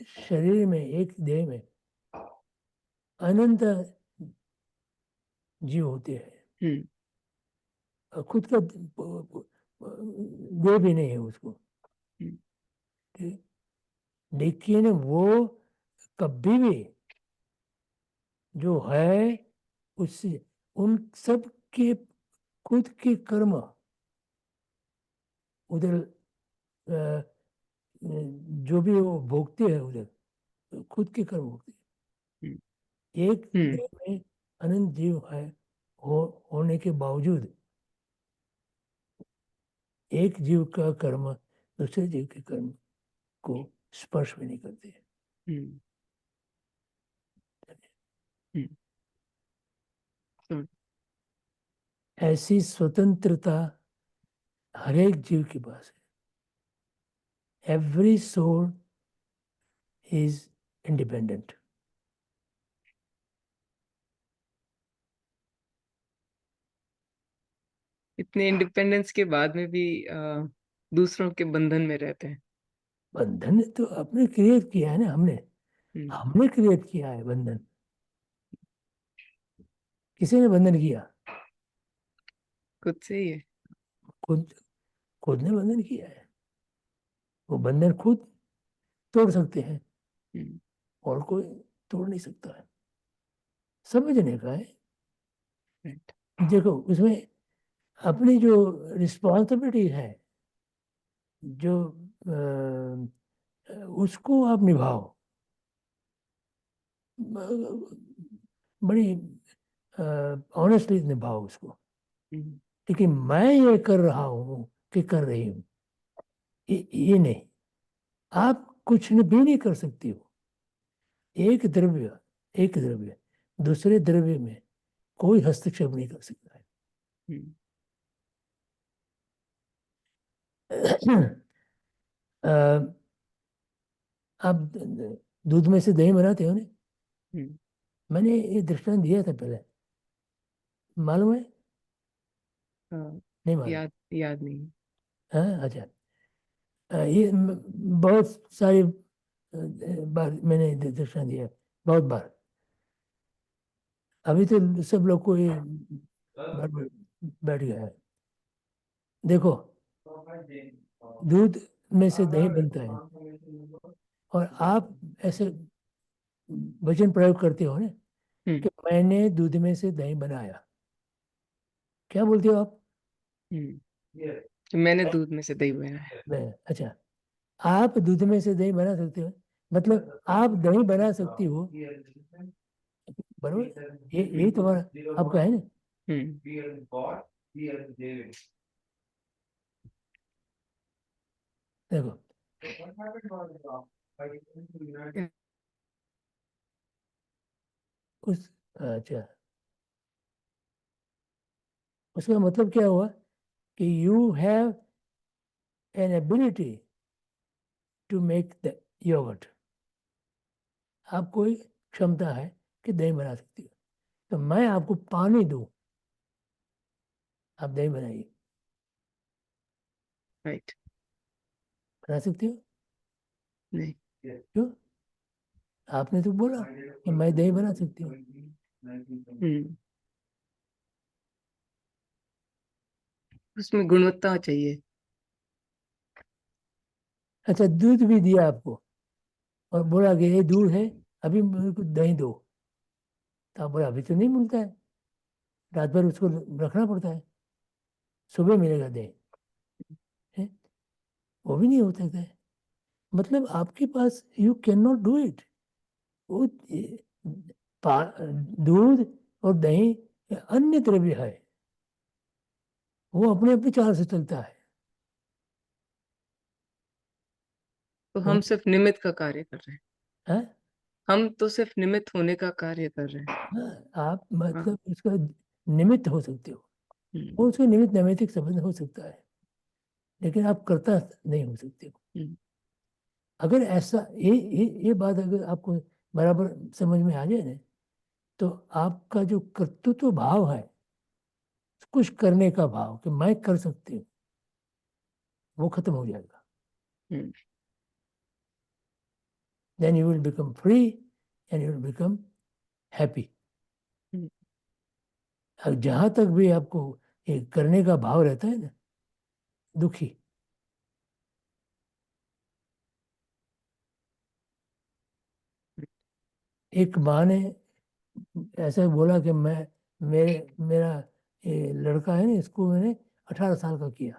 शरीर में, एक देह में अनंत जीव होते हैं। और खुद का देह भी नहीं है उसको, ठीक? लेकिन वो कभी भी जो है उससे उन सब के खुद के कर्म उधर जो भी वो भोगते हैं उधर खुद के कर्म भोगते हैं। एक देह में अनंत जीव है होने के बावजूद एक जीव का कर्म दूसरे जीव के कर्म को स्पर्श भी नहीं करते हैं। ऐसी स्वतंत्रता हर एक जीव के पास है। Every soul is independent. इतने इंडिपेंडेंस के बाद में भी दूसरों के बंधन में रहते हैं। बंधन तो आपने क्रिएट किया है ना, हमने क्रिएट किया है बंधन। किसी ने बंधन किया? खुद से ही है। खुद खुद ने बंधन किया है। वो बंधन खुद तोड़ सकते हैं और कोई तोड़ नहीं सकता है। समझने का है। देखो उसमें अपनी जो रिस्पॉन्सिबिलिटी है, जो उसको आप निभाओ, बड़ी ऑनेस्टली निभाओ उसको। लेकिन मैं ये कर रहा हूँ कि कर रही हूँ, ये नहीं। आप कुछ भी नहीं कर सकती हो। एक द्रव्य दूसरे द्रव्य में कोई हस्तक्षेप नहीं कर सकता है। आप दूध में से दही बनाते हो ना? मैंने ये दृष्टांत दिया था पहले, मालूम है? नहीं मालूम? याद नहीं। हाँ, अच्छा। ये बहुत सारी बार मैंने दृष्टांत दिया, बहुत बार। अभी तो सब लोग को ये बैठ गया है। देखो, दूध में से दही बनता है और आप ऐसे वचन प्रयोग करते हो ना कि मैंने दूध में से दही बनाया। क्या बोलते हो आप? मैंने दूध में से दही बनाया। अच्छा, आप दूध में से दही बना सकते हो, मतलब आप दही बना सकती हो, बरोबर? ये तुम्हारा आपका है ना? देखो, उस अच्छा, उसका मतलब क्या हुआ कि you have an ability to make the yogurt. आपको एक क्षमता है कि दही बना सकती हो। तो मैं आपको पानी दूं, आप दही बनाइए। राइट। बना सकती हो? नहीं। क्यों? आपने तो बोला कि मैं दही बना सकती हूँ। उसमें गुणवत्ता चाहिए। अच्छा, दूध भी दिया आपको और बोला कि ये दूध है, अभी मेरे को दही दो। तो आप बोला अभी तो नहीं मिलता है, रात भर उसको रखना पड़ता है, सुबह मिलेगा दही है? वो भी नहीं हो सकता है। मतलब आपके पास you can not do it. वो दूध और दही अन्य द्रव्य है, वो अपने अपने चाल से चलता है। तो हम सिर्फ निमित्त का कार्य कर रहे हैं। हाँ? हम तो सिर्फ निमित्त होने का कार्य कर रहे हैं। हाँ, आप मतलब उसका निमित्त हो सकते हो, और उसका निमित्त नैमित्तिक संबंध हो सकता है, लेकिन आप कर्ता नहीं हो सकते हो। अगर ऐसा ये बात अगर आपको बराबर समझ में आ जाए ना, तो आपका जो कर्तृत्व भाव है, कुछ करने का भाव कि मैं कर सकती हूँ, वो खत्म हो जाएगा। then you will become free and you will become happy. हम्म, अब जहां तक भी आपको ये करने का भाव रहता है ना, दुखी, एक माँ ने ऐसा बोला कि मेरा ये लड़का है ना, इसको मैंने 18 साल का किया।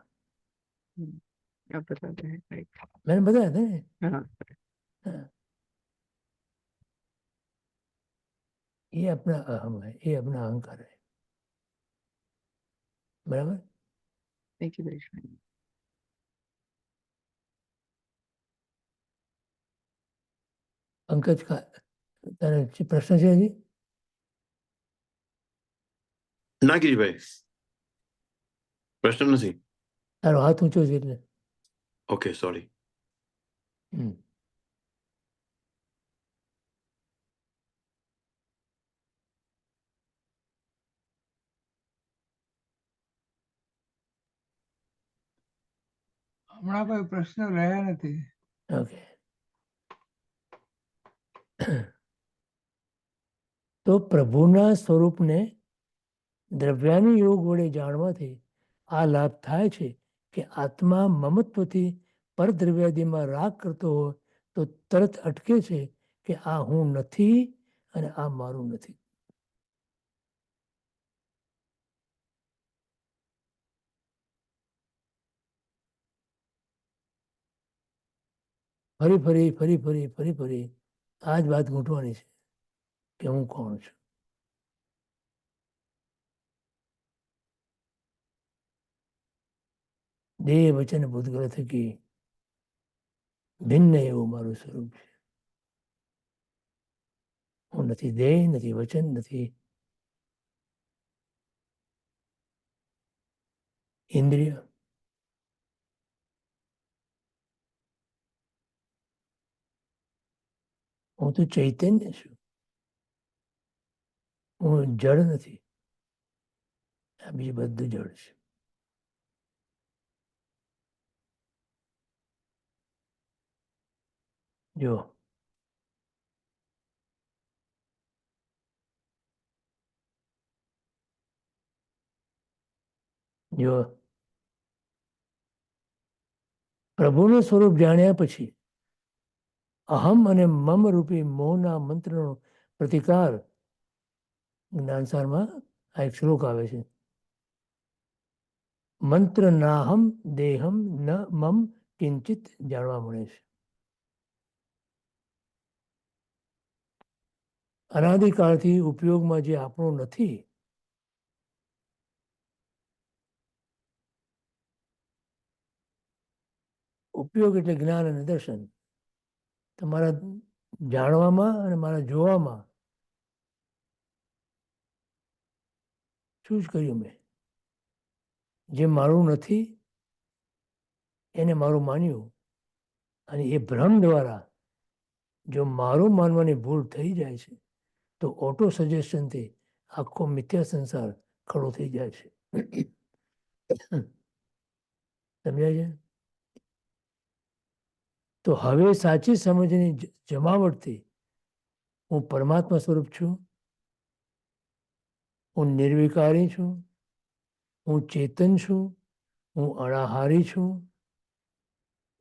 आप बताते हैं राइट। मैंने बताया था ना। हाँ हाँ, ये अपना अहम है, ये अपना अहंकार है, बराबर। Thank you very much. Pankaj તારે પ્રશ્ન છે હજી? ના ગિરીભાઈ, પ્રશ્ન નથી. તારો હાથ ઊંચો છે એટલે. Okay, sorry. હમ. હમણાં કોઈ પ્રશ્ન રહ્યા નથી. ઓકે. તો પ્રભુના સ્વરૂપને દ્રવ્યાની યોગ વડે જાણવાથી આ લાભ થાય છે કે આત્મા મમત્વથી પરદ્રવ્યાદિમાં રાગ કરતો હોય તો તરત અટકે છે કે આ હું નથી અને આ મારું નથી. ફરી ફરી ફરી ફરી ફરી ફરી આ જ વાત ગૂંટવાની છે કે હું કોણ છું. દેહ વચન ભૂતગળ થકી ભિન્ન એવું મારું સ્વરૂપ છે. હું નથી દેહ, નથી વચન, નથી ઇન્દ્રિય. હું તો ચૈતન્ય છું. હું જડ નથી. આ બીજું બધું જડ છે. જો જો પ્રભુનું સ્વરૂપ જાણ્યા પછી અહમ અને મમ રૂપી મોહના મંત્રનો પ્રતિકાર જ્ઞાનસારમાં આ એક શ્લોક આવે છે. મંત્ર નાહમ દેહમ ન મમ કિંચિત જાણવા મળે છે. અનાદિકાળથી ઉપયોગમાં જે આપણું નથી, ઉપયોગ એટલે જ્ઞાન અને દર્શન, તમારા જાણવામાં અને મારા જોવામાં શું જ કર્યું મેં? જે મારું નથી એને મારું માન્યું, અને એ ભ્રમ દ્વારા જો મારું માનવાની ભૂલ થઈ જાય છે તો ઓટો સજેશનથી આખો મિથ્યા સંસાર ખડો થઈ જાય છે. સમજાય છે? તો હવે સાચી સમજની જમાવટથી હું પરમાત્મા સ્વરૂપ છું, હું નિર્વિકારી છું, હું ચેતન છું, હું અણાહારી છું,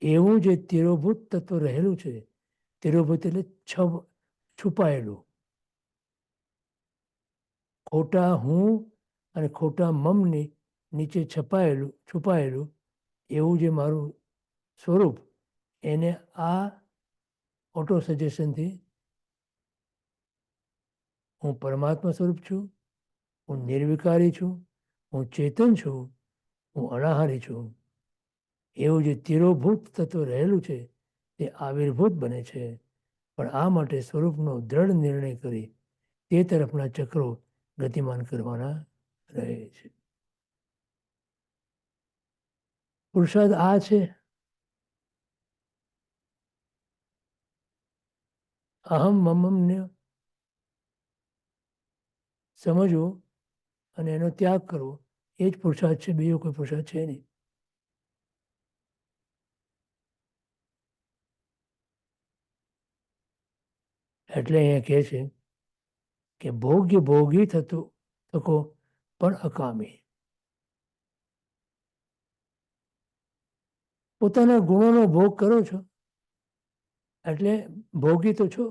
એવું જે તિરોભૂત તત્વ રહેલું છે, તિરોભૂત એટલે છુપાયેલું, ખોટા હું અને ખોટા મમની નીચે છુપાયેલું એવું જે મારું સ્વરૂપ, એને આ ઓટો સજેશનથી હું પરમાત્મા સ્વરૂપ છું, હું નિર્વિકારી છું, હું ચેતન છું, હું અનાહારી છું, એવું જે તિરોભૂત તત્વ રહેલું છે તે આવિર્ભૂત બને છે. પણ આ માટે સ્વરૂપનો દ્રઢ નિર્ણય કરી તે તરફના ચક્રો ગતિમાન કરવાના રહે છે. પુરુષાર્થ આ છે. અહમ મમમને સમજવું અને એનો ત્યાગ કરવો એ જ પુરુષાર્થ છે, બીજો કોઈ પુરુષાર્થ છે નહીં. એટલે અહીંયા કહે છે કે ભોગ્ય ભોગી થકો પણ અકામી. પોતાના ગુણોનો ભોગ કરો છો એટલે ભોગી તો છો.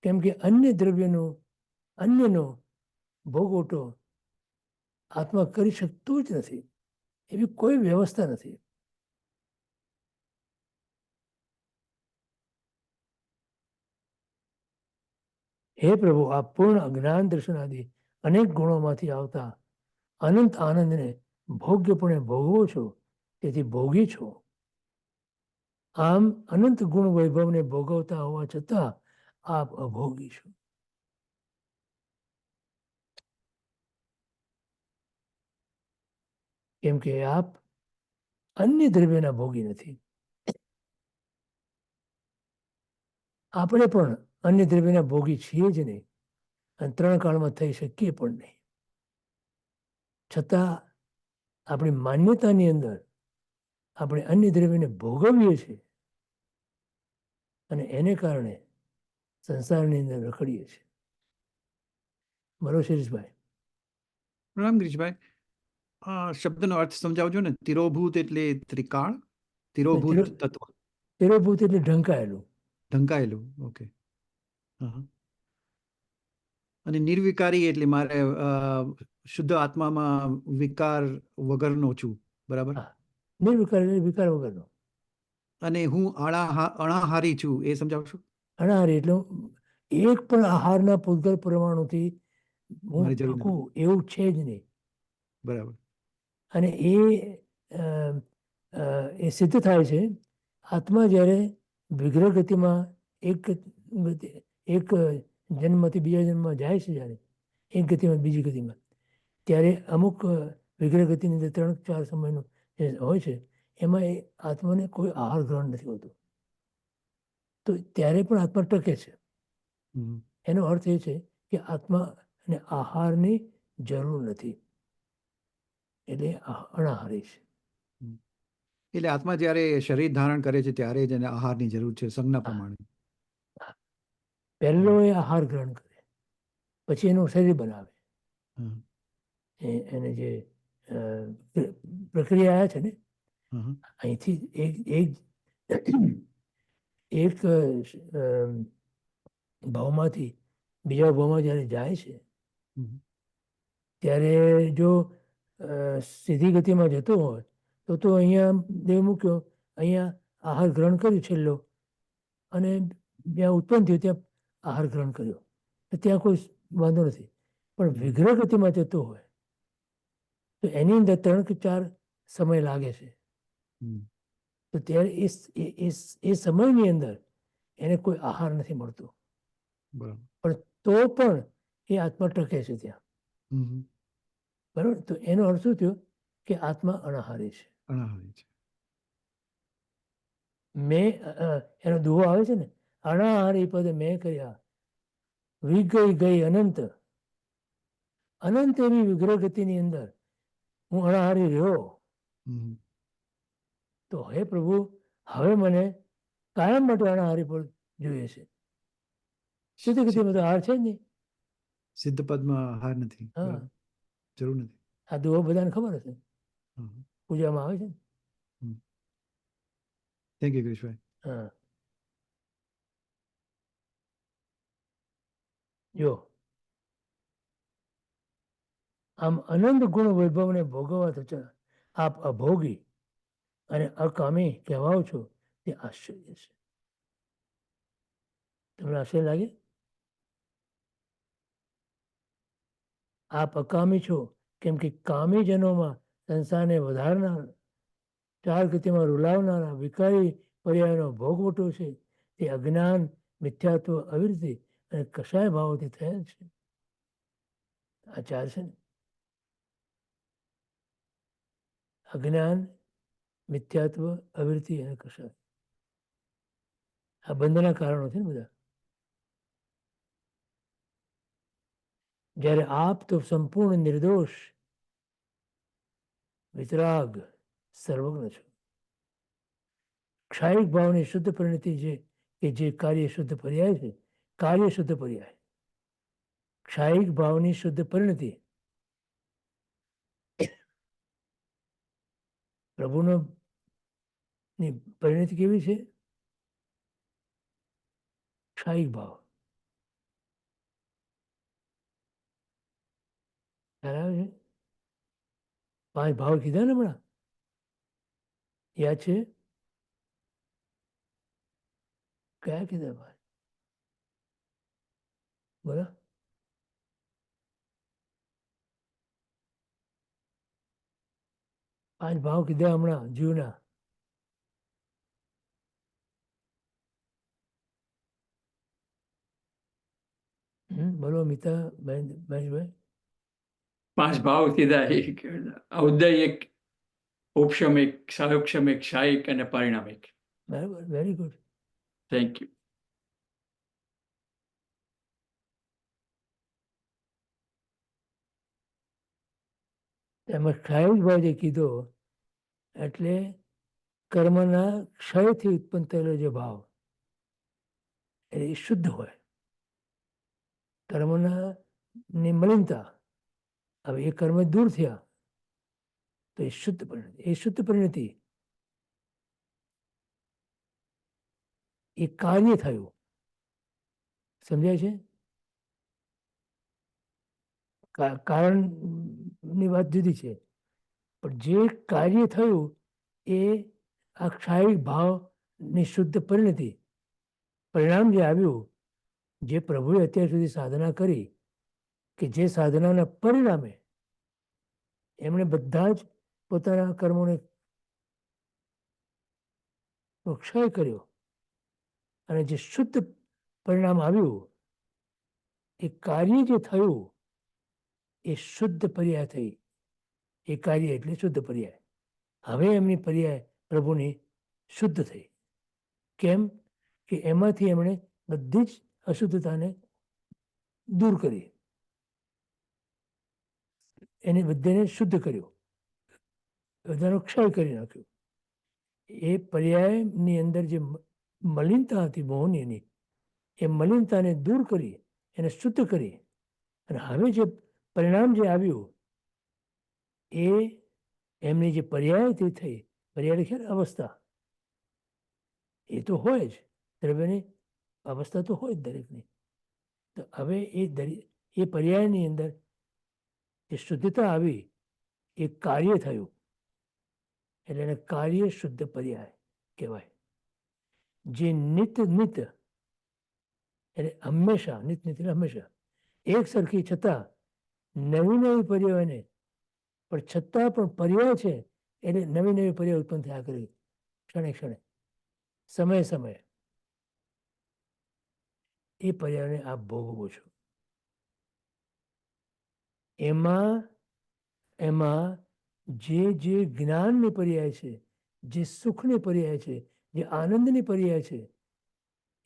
કેમ કે અન્યનો ભોગવટો આત્મા કરી શકતો જ નથી. એવી કોઈ વ્યવસ્થા નથી. હે પ્રભુ, આ પૂર્ણ જ્ઞાન દર્શન આદિ અનેક ગુણોમાંથી આવતા અનંત આનંદને ભોગ્યપણે ભોગવો છો, તેથી ભોગી છો. આમ અનંત ગુણ વૈભવને ભોગવતા હોવા છતાં આપ અભોગી છો. કેમ કે આપ અન્ય દ્રવ્યના ભોગી નથી. આપણે પણ અન્ય દ્રવ્યના ભોગી છીએ જ નહીં અને 3 કાળમાં થઈ શકીએ પણ નહીં. છતાં આપણી માન્યતાની અંદર આપણે અન્ય દ્રવ્યને ભોગવીએ છીએ અને એને કારણે સંસારની અંદર રખડીએ છીએ. બરોબર શિરીષભાઈ? પ્રણામ ગિરીશભાઈ. શબ્દનો અર્થ સમજાવજો ને. તિરોભૂત એટલે ત્રિકાળ, તિરોભૂત તત્વ, તિરોભૂત એટલે ઢંકાયેલું. ઢંકાયેલું. ઓકે. અને નિર્વિકારી એટલે મારે શુદ્ધ આત્મામાં વિકાર વગરનો છું, બરાબર? હા, નિર્વિકાર એટલે વિકાર વગરનો. અને હું અણાહારી છું એ સમજાવશો? અનાહારી એટલે એક પણ આહારના પૂતગલ પરમાણુથી હું મારી જરૂર થકું એવું છે જ નહીં. બરાબર. અને એ સિદ્ધ થાય છે આત્મા જ્યારે વિગ્રહ ગતિમાં એક જન્મથી બીજા જન્મમાં જાય છે, જ્યારે એક ગતિમાં બીજી ગતિમાં, ત્યારે અમુક વિગ્રહ ગતિની અંદર 3-4 સમયનું જે હોય છે એમાં એ આત્માને કોઈ આહાર ગ્રહણ નથી હોતું. તો ત્યારે પણ આત્મા ટકે છે. એનો અર્થ એ છે કે આત્માને આહારની જરૂર નથી, એટલે અનાહારી છે. એટલે આત્મા જ્યારે શરીર ધારણ કરે છે ત્યારે જ એને આહારની જરૂર છે, સંજ્ઞા પ્રમાણે. પહેલો એ આહાર ગ્રહણ કરે, પછી એનું શરીર બનાવે. એને જે પ્રક્રિયા છે ને, અહીંથી એક ભાવમાંથી બીજા ભાવમાં જ્યારે જાય છે ત્યારે જો સીધી ગતિમાં જતો હોય તો અહીંયા દેહ મૂક્યો, અહીંયા આહાર ગ્રહણ કર્યું છેલ્લો, અને જ્યાં ઉત્પન્ન થયું ત્યાં આહાર ગ્રહણ કર્યો, ત્યાં કોઈ વાંધો નથી. પણ વિગ્રહ ગતિમાં જતો હોય તો એની અંદર 3 કે 4 સમય લાગે છે. તો ત્યારે એ સમયની અંદર એને કોઈ આહાર નથી મળતો. પણ તો પણ એ આત્મા ટકે છે ત્યાં. બરાબર? તો એનો અર્થ શું થયો કે આત્મા અનાહારી છે. અનાહારી છે. એનો દુહો આવે છે ને, અનાહારી પદ મેં કર્યા ગઈ અનંત. અનંત એવી વિગ્રહ ગતિની અંદર હું અનાહારી રહ્યો. તો હે પ્રભુ, હવે મને કાયમ માટે અનાહારી પદ જોઈએ છે. સિદ્ધ ગતિમાં તો હાર છે જ નહીં. સિદ્ધ પદમાં હાર નથી. હા, જરૂર નથી. આ દુહો બધાને ખબર હશે, પૂજામાં આવે છે ને. થેન્ક યુ ગિરીશભાઈ. હા, જો આમ અનંત ગુણ વૈભવને ભોગવવા થતાં આપ અભોગી અને અકામી કહેવાઓ છો, તે આશ્ચર્ય છે. તમને આશ્ચર્ય લાગે? આપ અકામી છો કેમ કે કામીજનોમાં સંસારને વધારનાર, 4 ગતિમાં રૂલાવનારા વિકારી પર્યાયનો ભોગવટો છે, તે અજ્ઞાન, મિથ્યાત્વ, અવિરતિ અને કષાય ભાવોથી થયેલ છે. આ 4 છે ને, અજ્ઞાન, મિથ્યાત્વ, અવિરતિ અને કષાય. આ બંધના કારણો છે ને બધા. જ્યારે આપ તો સંપૂર્ણ નિર્દોષ, વિતરાગ, સર્વજ્ઞ છો. ક્ષાયિક ભાવની શુદ્ધ પરિણતિ છે કે જે કાર્ય શુદ્ધ પર્યાય છે, કાર્ય શુદ્ધ પર્યાય. ક્ષાયિક ભાવની શુદ્ધ પરિણતિ પ્રભુનો ની પરિણતિ કેવી છે? ક્ષાયિક ભાવ. ખ્યાલ આવે છે? 5 ભાવ કીધા ને હમણાં, યાદ છે? કયા કીધા ભાઈ? બોલો. 5 ભાવ કીધા હમણાં જીવના. બોલો મિતા મહેશભાઈ. 5 ભાવ કીધા, એક ઔદયિક, ઉપશમિક, સાયુક્ષમિક, શાયિક અને પરિણામિક. બરાબર, વેરી ગુડ. Thank you. એમાં ક્ષાયિક ભાવ જે કીધો એટલે કર્મના ક્ષયથી ઉત્પન્ન થયેલો જે ભાવ એ શુદ્ધ હોય. કર્મના ની મલિનતા, હવે એ કર્મ દૂર થયા તો એ શુદ્ધ પરિણતિ. એ શુદ્ધ પરિણતિ એ કાર્ય થયું. સમજાય છે? કારણની વાત જુદી છે, પણ જે કાર્ય થયું એ આ ક્ષાયિક ભાવની શુદ્ધ પરિણતિ, પરિણામ જે આવ્યું, જે પ્રભુએ અત્યાર સુધી સાધના કરી, કે જે સાધનાના પરિણામે એમણે બધા જ પોતાના કર્મોને ક્ષય કર્યો અને જે શુદ્ધ પરિણામ આવ્યું, એ કાર્ય જે થયું એ શુદ્ધ પર્યાય થઈ. એ કાર્ય એટલે શુદ્ધ પર્યાય. હવે એમની પર્યાય પ્રભુની શુદ્ધ થઈ. કેમ? કે એમાંથી એમણે બધી જ અશુદ્ધતાને દૂર કરી, એને બધાને શુદ્ધ કર્યું, બધાનો ક્ષય કરી નાખ્યો. એ પર્યાયની અંદર જે મલિનતા હતી મોહનીની, એ મલિનતાને દૂર કરી, એને શુદ્ધ કરી, અને હવે જે પરિણામ જે આવ્યું એ એમની જે પર્યાયથી થઈ, પર્યાય એટલે અવસ્થા, એ તો હોય જ, દ્રવ્યની અવસ્થા તો હોય જ દરેકની. તો હવે એ પર્યાયની અંદર જે શુદ્ધતા આવી એ કાર્ય થયું, એટલે એને કાર્ય શુદ્ધ પર્યાય કહેવાય. જે નિત એટલે હંમેશા, નિત એટલે હંમેશા એક સરખી છતાં નવી નવી પર્યાયને, પણ છતાં પણ પર્યાય છે એટલે નવી નવી પર્યાય ઉત્પન્ન થયા કરી, ક્ષણે ક્ષણે, સમયે સમયે. એ પર્યાયને આપ ભોગવો છો. એમાં જે જ્ઞાનની પર્યાય છે, જે સુખની પર્યાય છે, જે આનંદની પર્યાય છે,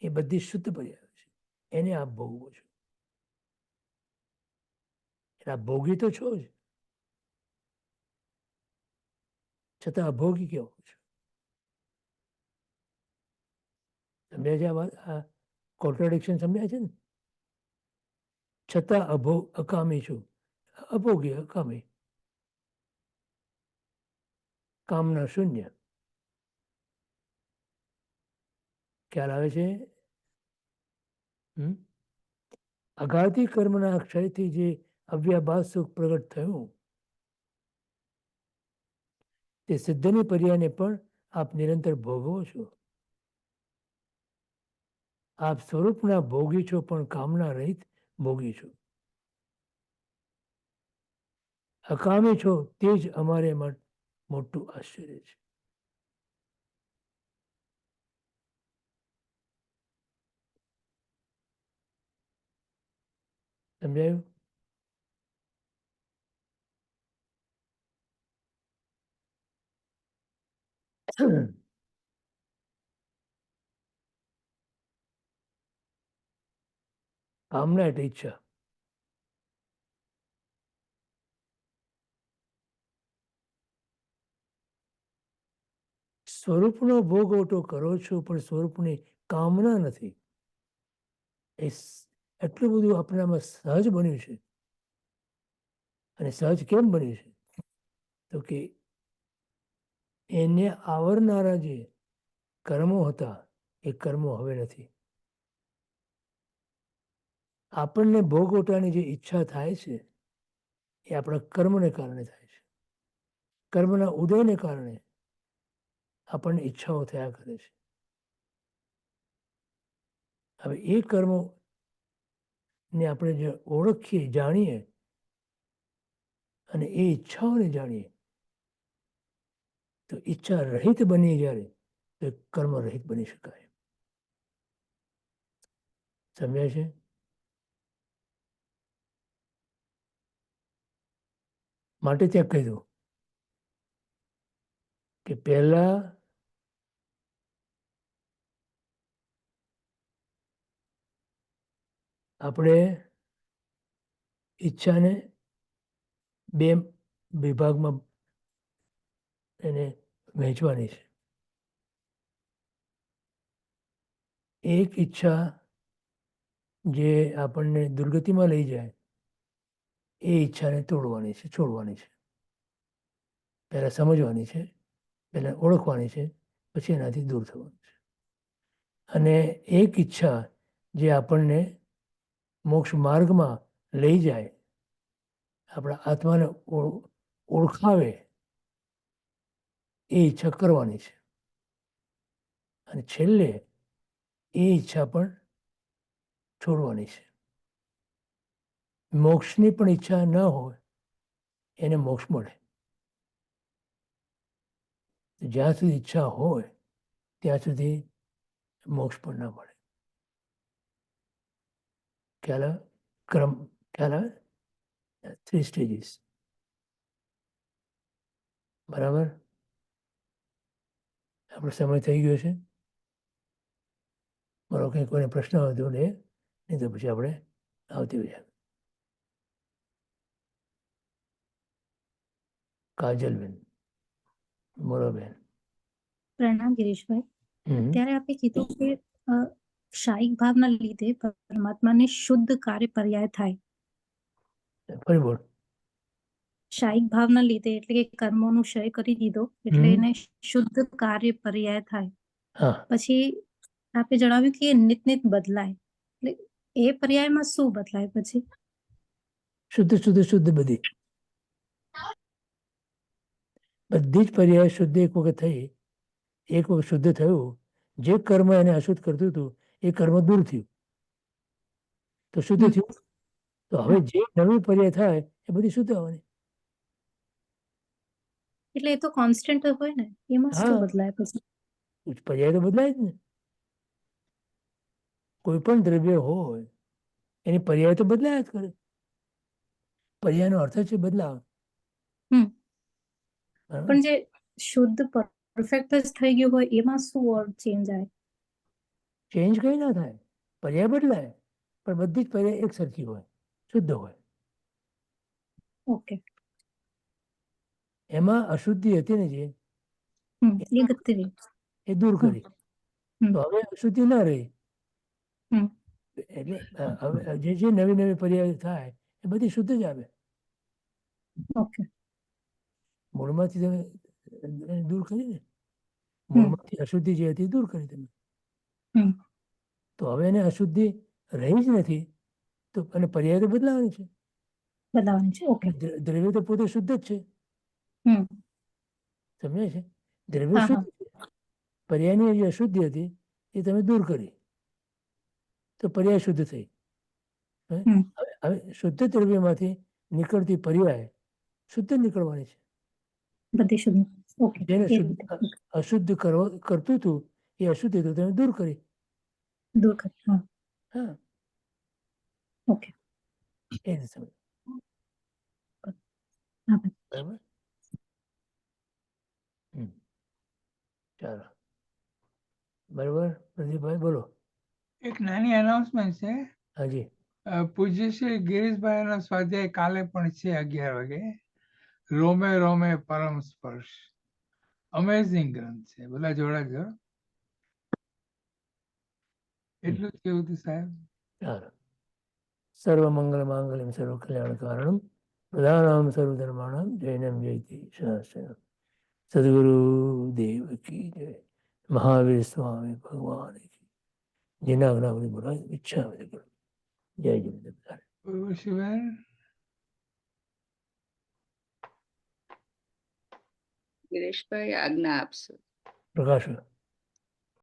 એ બધી શુદ્ધ પર્યાય છે. એને આપ ભોગવો છો. એટલે આપ ભોગી તો છો જ, છતાં અભોગી કેવો છો. સમજાય છે આ વાત? આ કોન્ટ્રાડિક્શન સમજાય છે ને? છતાં અકામી છું, અભોગી, અકામી, કામના શૂન્ય. ખ્યાલ આવે છે? અગાધી કર્મના ક્ષયથી જે અવ્યાભાસ સુખ પ્રગટ થયું, તે સિદ્ધની પર્યાયને પણ આપ નિરંતર ભોગવો છો. આપ સ્વરૂપના ભોગી છો, પણ કામના રહિત ભોગી છો. અકામી છો તે જ અમારે મોટું આશ્ચર્ય છે. સમજાયું? કામના એટલે ઈચ્છા. સ્વરૂપનો ભોગવટો કરો છો પણ સ્વરૂપની કામના નથી. એટલું બધું આપણામાં સહજ બન્યું છે. અને સહજ કેમ બન્યું છે? તો કે એને આવરનારા જે કર્મો હતા એ કર્મો હવે નથી. આપણને ભોગવટાની જે ઈચ્છા થાય છે એ આપણા કર્મને કારણે થાય છે. કર્મના ઉદયને કારણે આપણને ઈચ્છાઓ થયા કરે છે. હવે એ કર્મોને આપણે જે ઓળખીએ, જાણીએ અને એ ઈચ્છાઓને જાણીએ તો ઈચ્છા રહિત બની જ્યારે તો કર્મ રહિત બની શકાય. સમજાય છે? માટે ત્યાં કહ્યું કે પહેલા આપણે ઈચ્છાને બે વિભાગમાં એને વહેંચવાની છે. એક ઈચ્છા જે આપણને દુર્ગતિમાં લઈ જાય એ ઈચ્છાને તોડવાની છે, છોડવાની છે. પહેલા સમજવાની છે, પહેલા ઓળખવાની છે, પછી એનાથી દૂર થવાનું છે. અને એક ઈચ્છા જે આપણને મોક્ષ માર્ગમાં લઈ જાય, આપણા આત્માને ઓળખાવે એ ઈચ્છા કરવાની છે. અને છેલ્લે એ ઈચ્છા પણ છોડવાની છે. મોક્ષની પણ ઈચ્છા ન હોય એને મોક્ષ મળે. જ્યાં સુધી ઈચ્છા હોય ત્યાં સુધી મોક્ષ પણ ના મળે. ખ્યાલ આવે? ક્રમ ખ્યાલ આવે? 3 સ્ટેજીસ. બરાબર? આપણો સમય થઈ ગયો છે. મારો કંઈ કોઈને પ્રશ્ન હોય તો લે, નહીં તો પછી આપણે આવતી રહ્યા. કાજલબેન, બોલો બેન. પ્રણામ ગિરીશભાઈ. ત્યારે આપે કીધું કે શાયિક ભાવના લીધે પરમાત્માને શુદ્ધ કાર્ય પર્યાય થાય. ફરી બોલ. શાયિક ભાવના લીધે એટલે કે કર્મોનો ક્ષય કરી દીધો એટલે એને શુદ્ધ કાર્ય પર્યાય થાય. હા, પછી આપે જણાવ્યું કે એ નિત નિત બદલાય. એટલે એ પર્યાયમાં શું બદલાય પછી? શુદ્ધ શુદ્ધ શુદ્ધ બધી જ પર્યાય શુદ્ધ એક વખત થઈ, એક વખત શુદ્ધ થયું, જે કર્મ એને અશુદ્ધ કરતું હતું એ કર્મ દૂર થયું તો શુદ્ધ થયું. તો હવે જે નવી પર્યાય થાય એ બધી શુદ્ધ આવવાની. એટલે એ તો કોન્સ્ટન્ટ હોય ને, એમાં શું હા, બદલાય પછી? પર્યાય તો બદલાય જ ને. કોઈ પણ દ્રવ્ય હોય એની પર્યાય તો બદલાયા જ કરે. પર્યાયનો અર્થ છે બદલાવ. પણ જે શુદ્ધ પરફેક્ટ જ થઈ ગયું હોય એમાં શું ચેન્જ આવે? ચેન્જ કઈ ના થાય, પર્યાય બદલાય પણ બધી જ પર્યાય એક સરખી હોય, શુદ્ધ હોય. ઓકે. એમાં અશુદ્ધિ હતી ને જે એ દૂર કરી. તો હવે અશુદ્ધિ ના રહી. એટલે હવે જે નવી નવી પર્યાય થાય એ બધી શુદ્ધ જ આવે. ઓકે. મૂળમાંથી તમે દૂર કરી ને, મૂળમાંથી અશુદ્ધિ જે હતી દૂર કરી તમે. તો હવે એને અશુદ્ધિ રહી જ નથી, તો અને પર્યાય તો બદલાવાની છે. બદલાવાની છે. ઓકે. દ્રવ્ય તો પોતે શુદ્ધ જ છે. સમજે છે? દ્રવ્ય શુદ્ધ છે. પર્યાયની જે અશુદ્ધિ હતી એ તમે દૂર કરી તો પર્યાય શુદ્ધ થઈ. હવે શુદ્ધ દ્રવ્યમાંથી નીકળતી પર્યાય શુદ્ધ નીકળવાની છે. બધી શુદ્ધ. ઓકે. જેને અશુદ્ધ કરતું હતું એ અશુદ્ધ હતું તમે દૂર કરી. દૂર કરી. હા, ઓકે. એ રીતે સમજ. બરાબર. ચાલો, બરાબર. પ્રદીપભાઈ બોલો. એક નાની અનાઉન્સમેન્ટ છે. હાજી. પૂજ્ય શ્રી ગિરીશભાઈનો સ્વાધ્યાય કાલે પણ છે 11 વાગે. રોમે રોમે પરમ સ્પર્શ. અમેઝિંગ ગ્રંથ છે, બધા જોડાજો. એટલું જ કેવું હતું સાહેબ. સારું. સર્વમંગલ માંગલ્યમ સર્વ કલ્યાણ કારણમ પ્રધાનમ સર્વધર્માણામ જૈનમ જયતિ સહસ્રમ. સદગુરુ દેવ કી જય. મહાવીર સ્વામી ભગવાન કી. જેના જ્ઞા બધી બોલાય ઈચ્છા બધી કરો. જય જય. બરોબર શિવાય. ગિરીશભાઈ આજ્ઞા આપશો. પ્રકાશ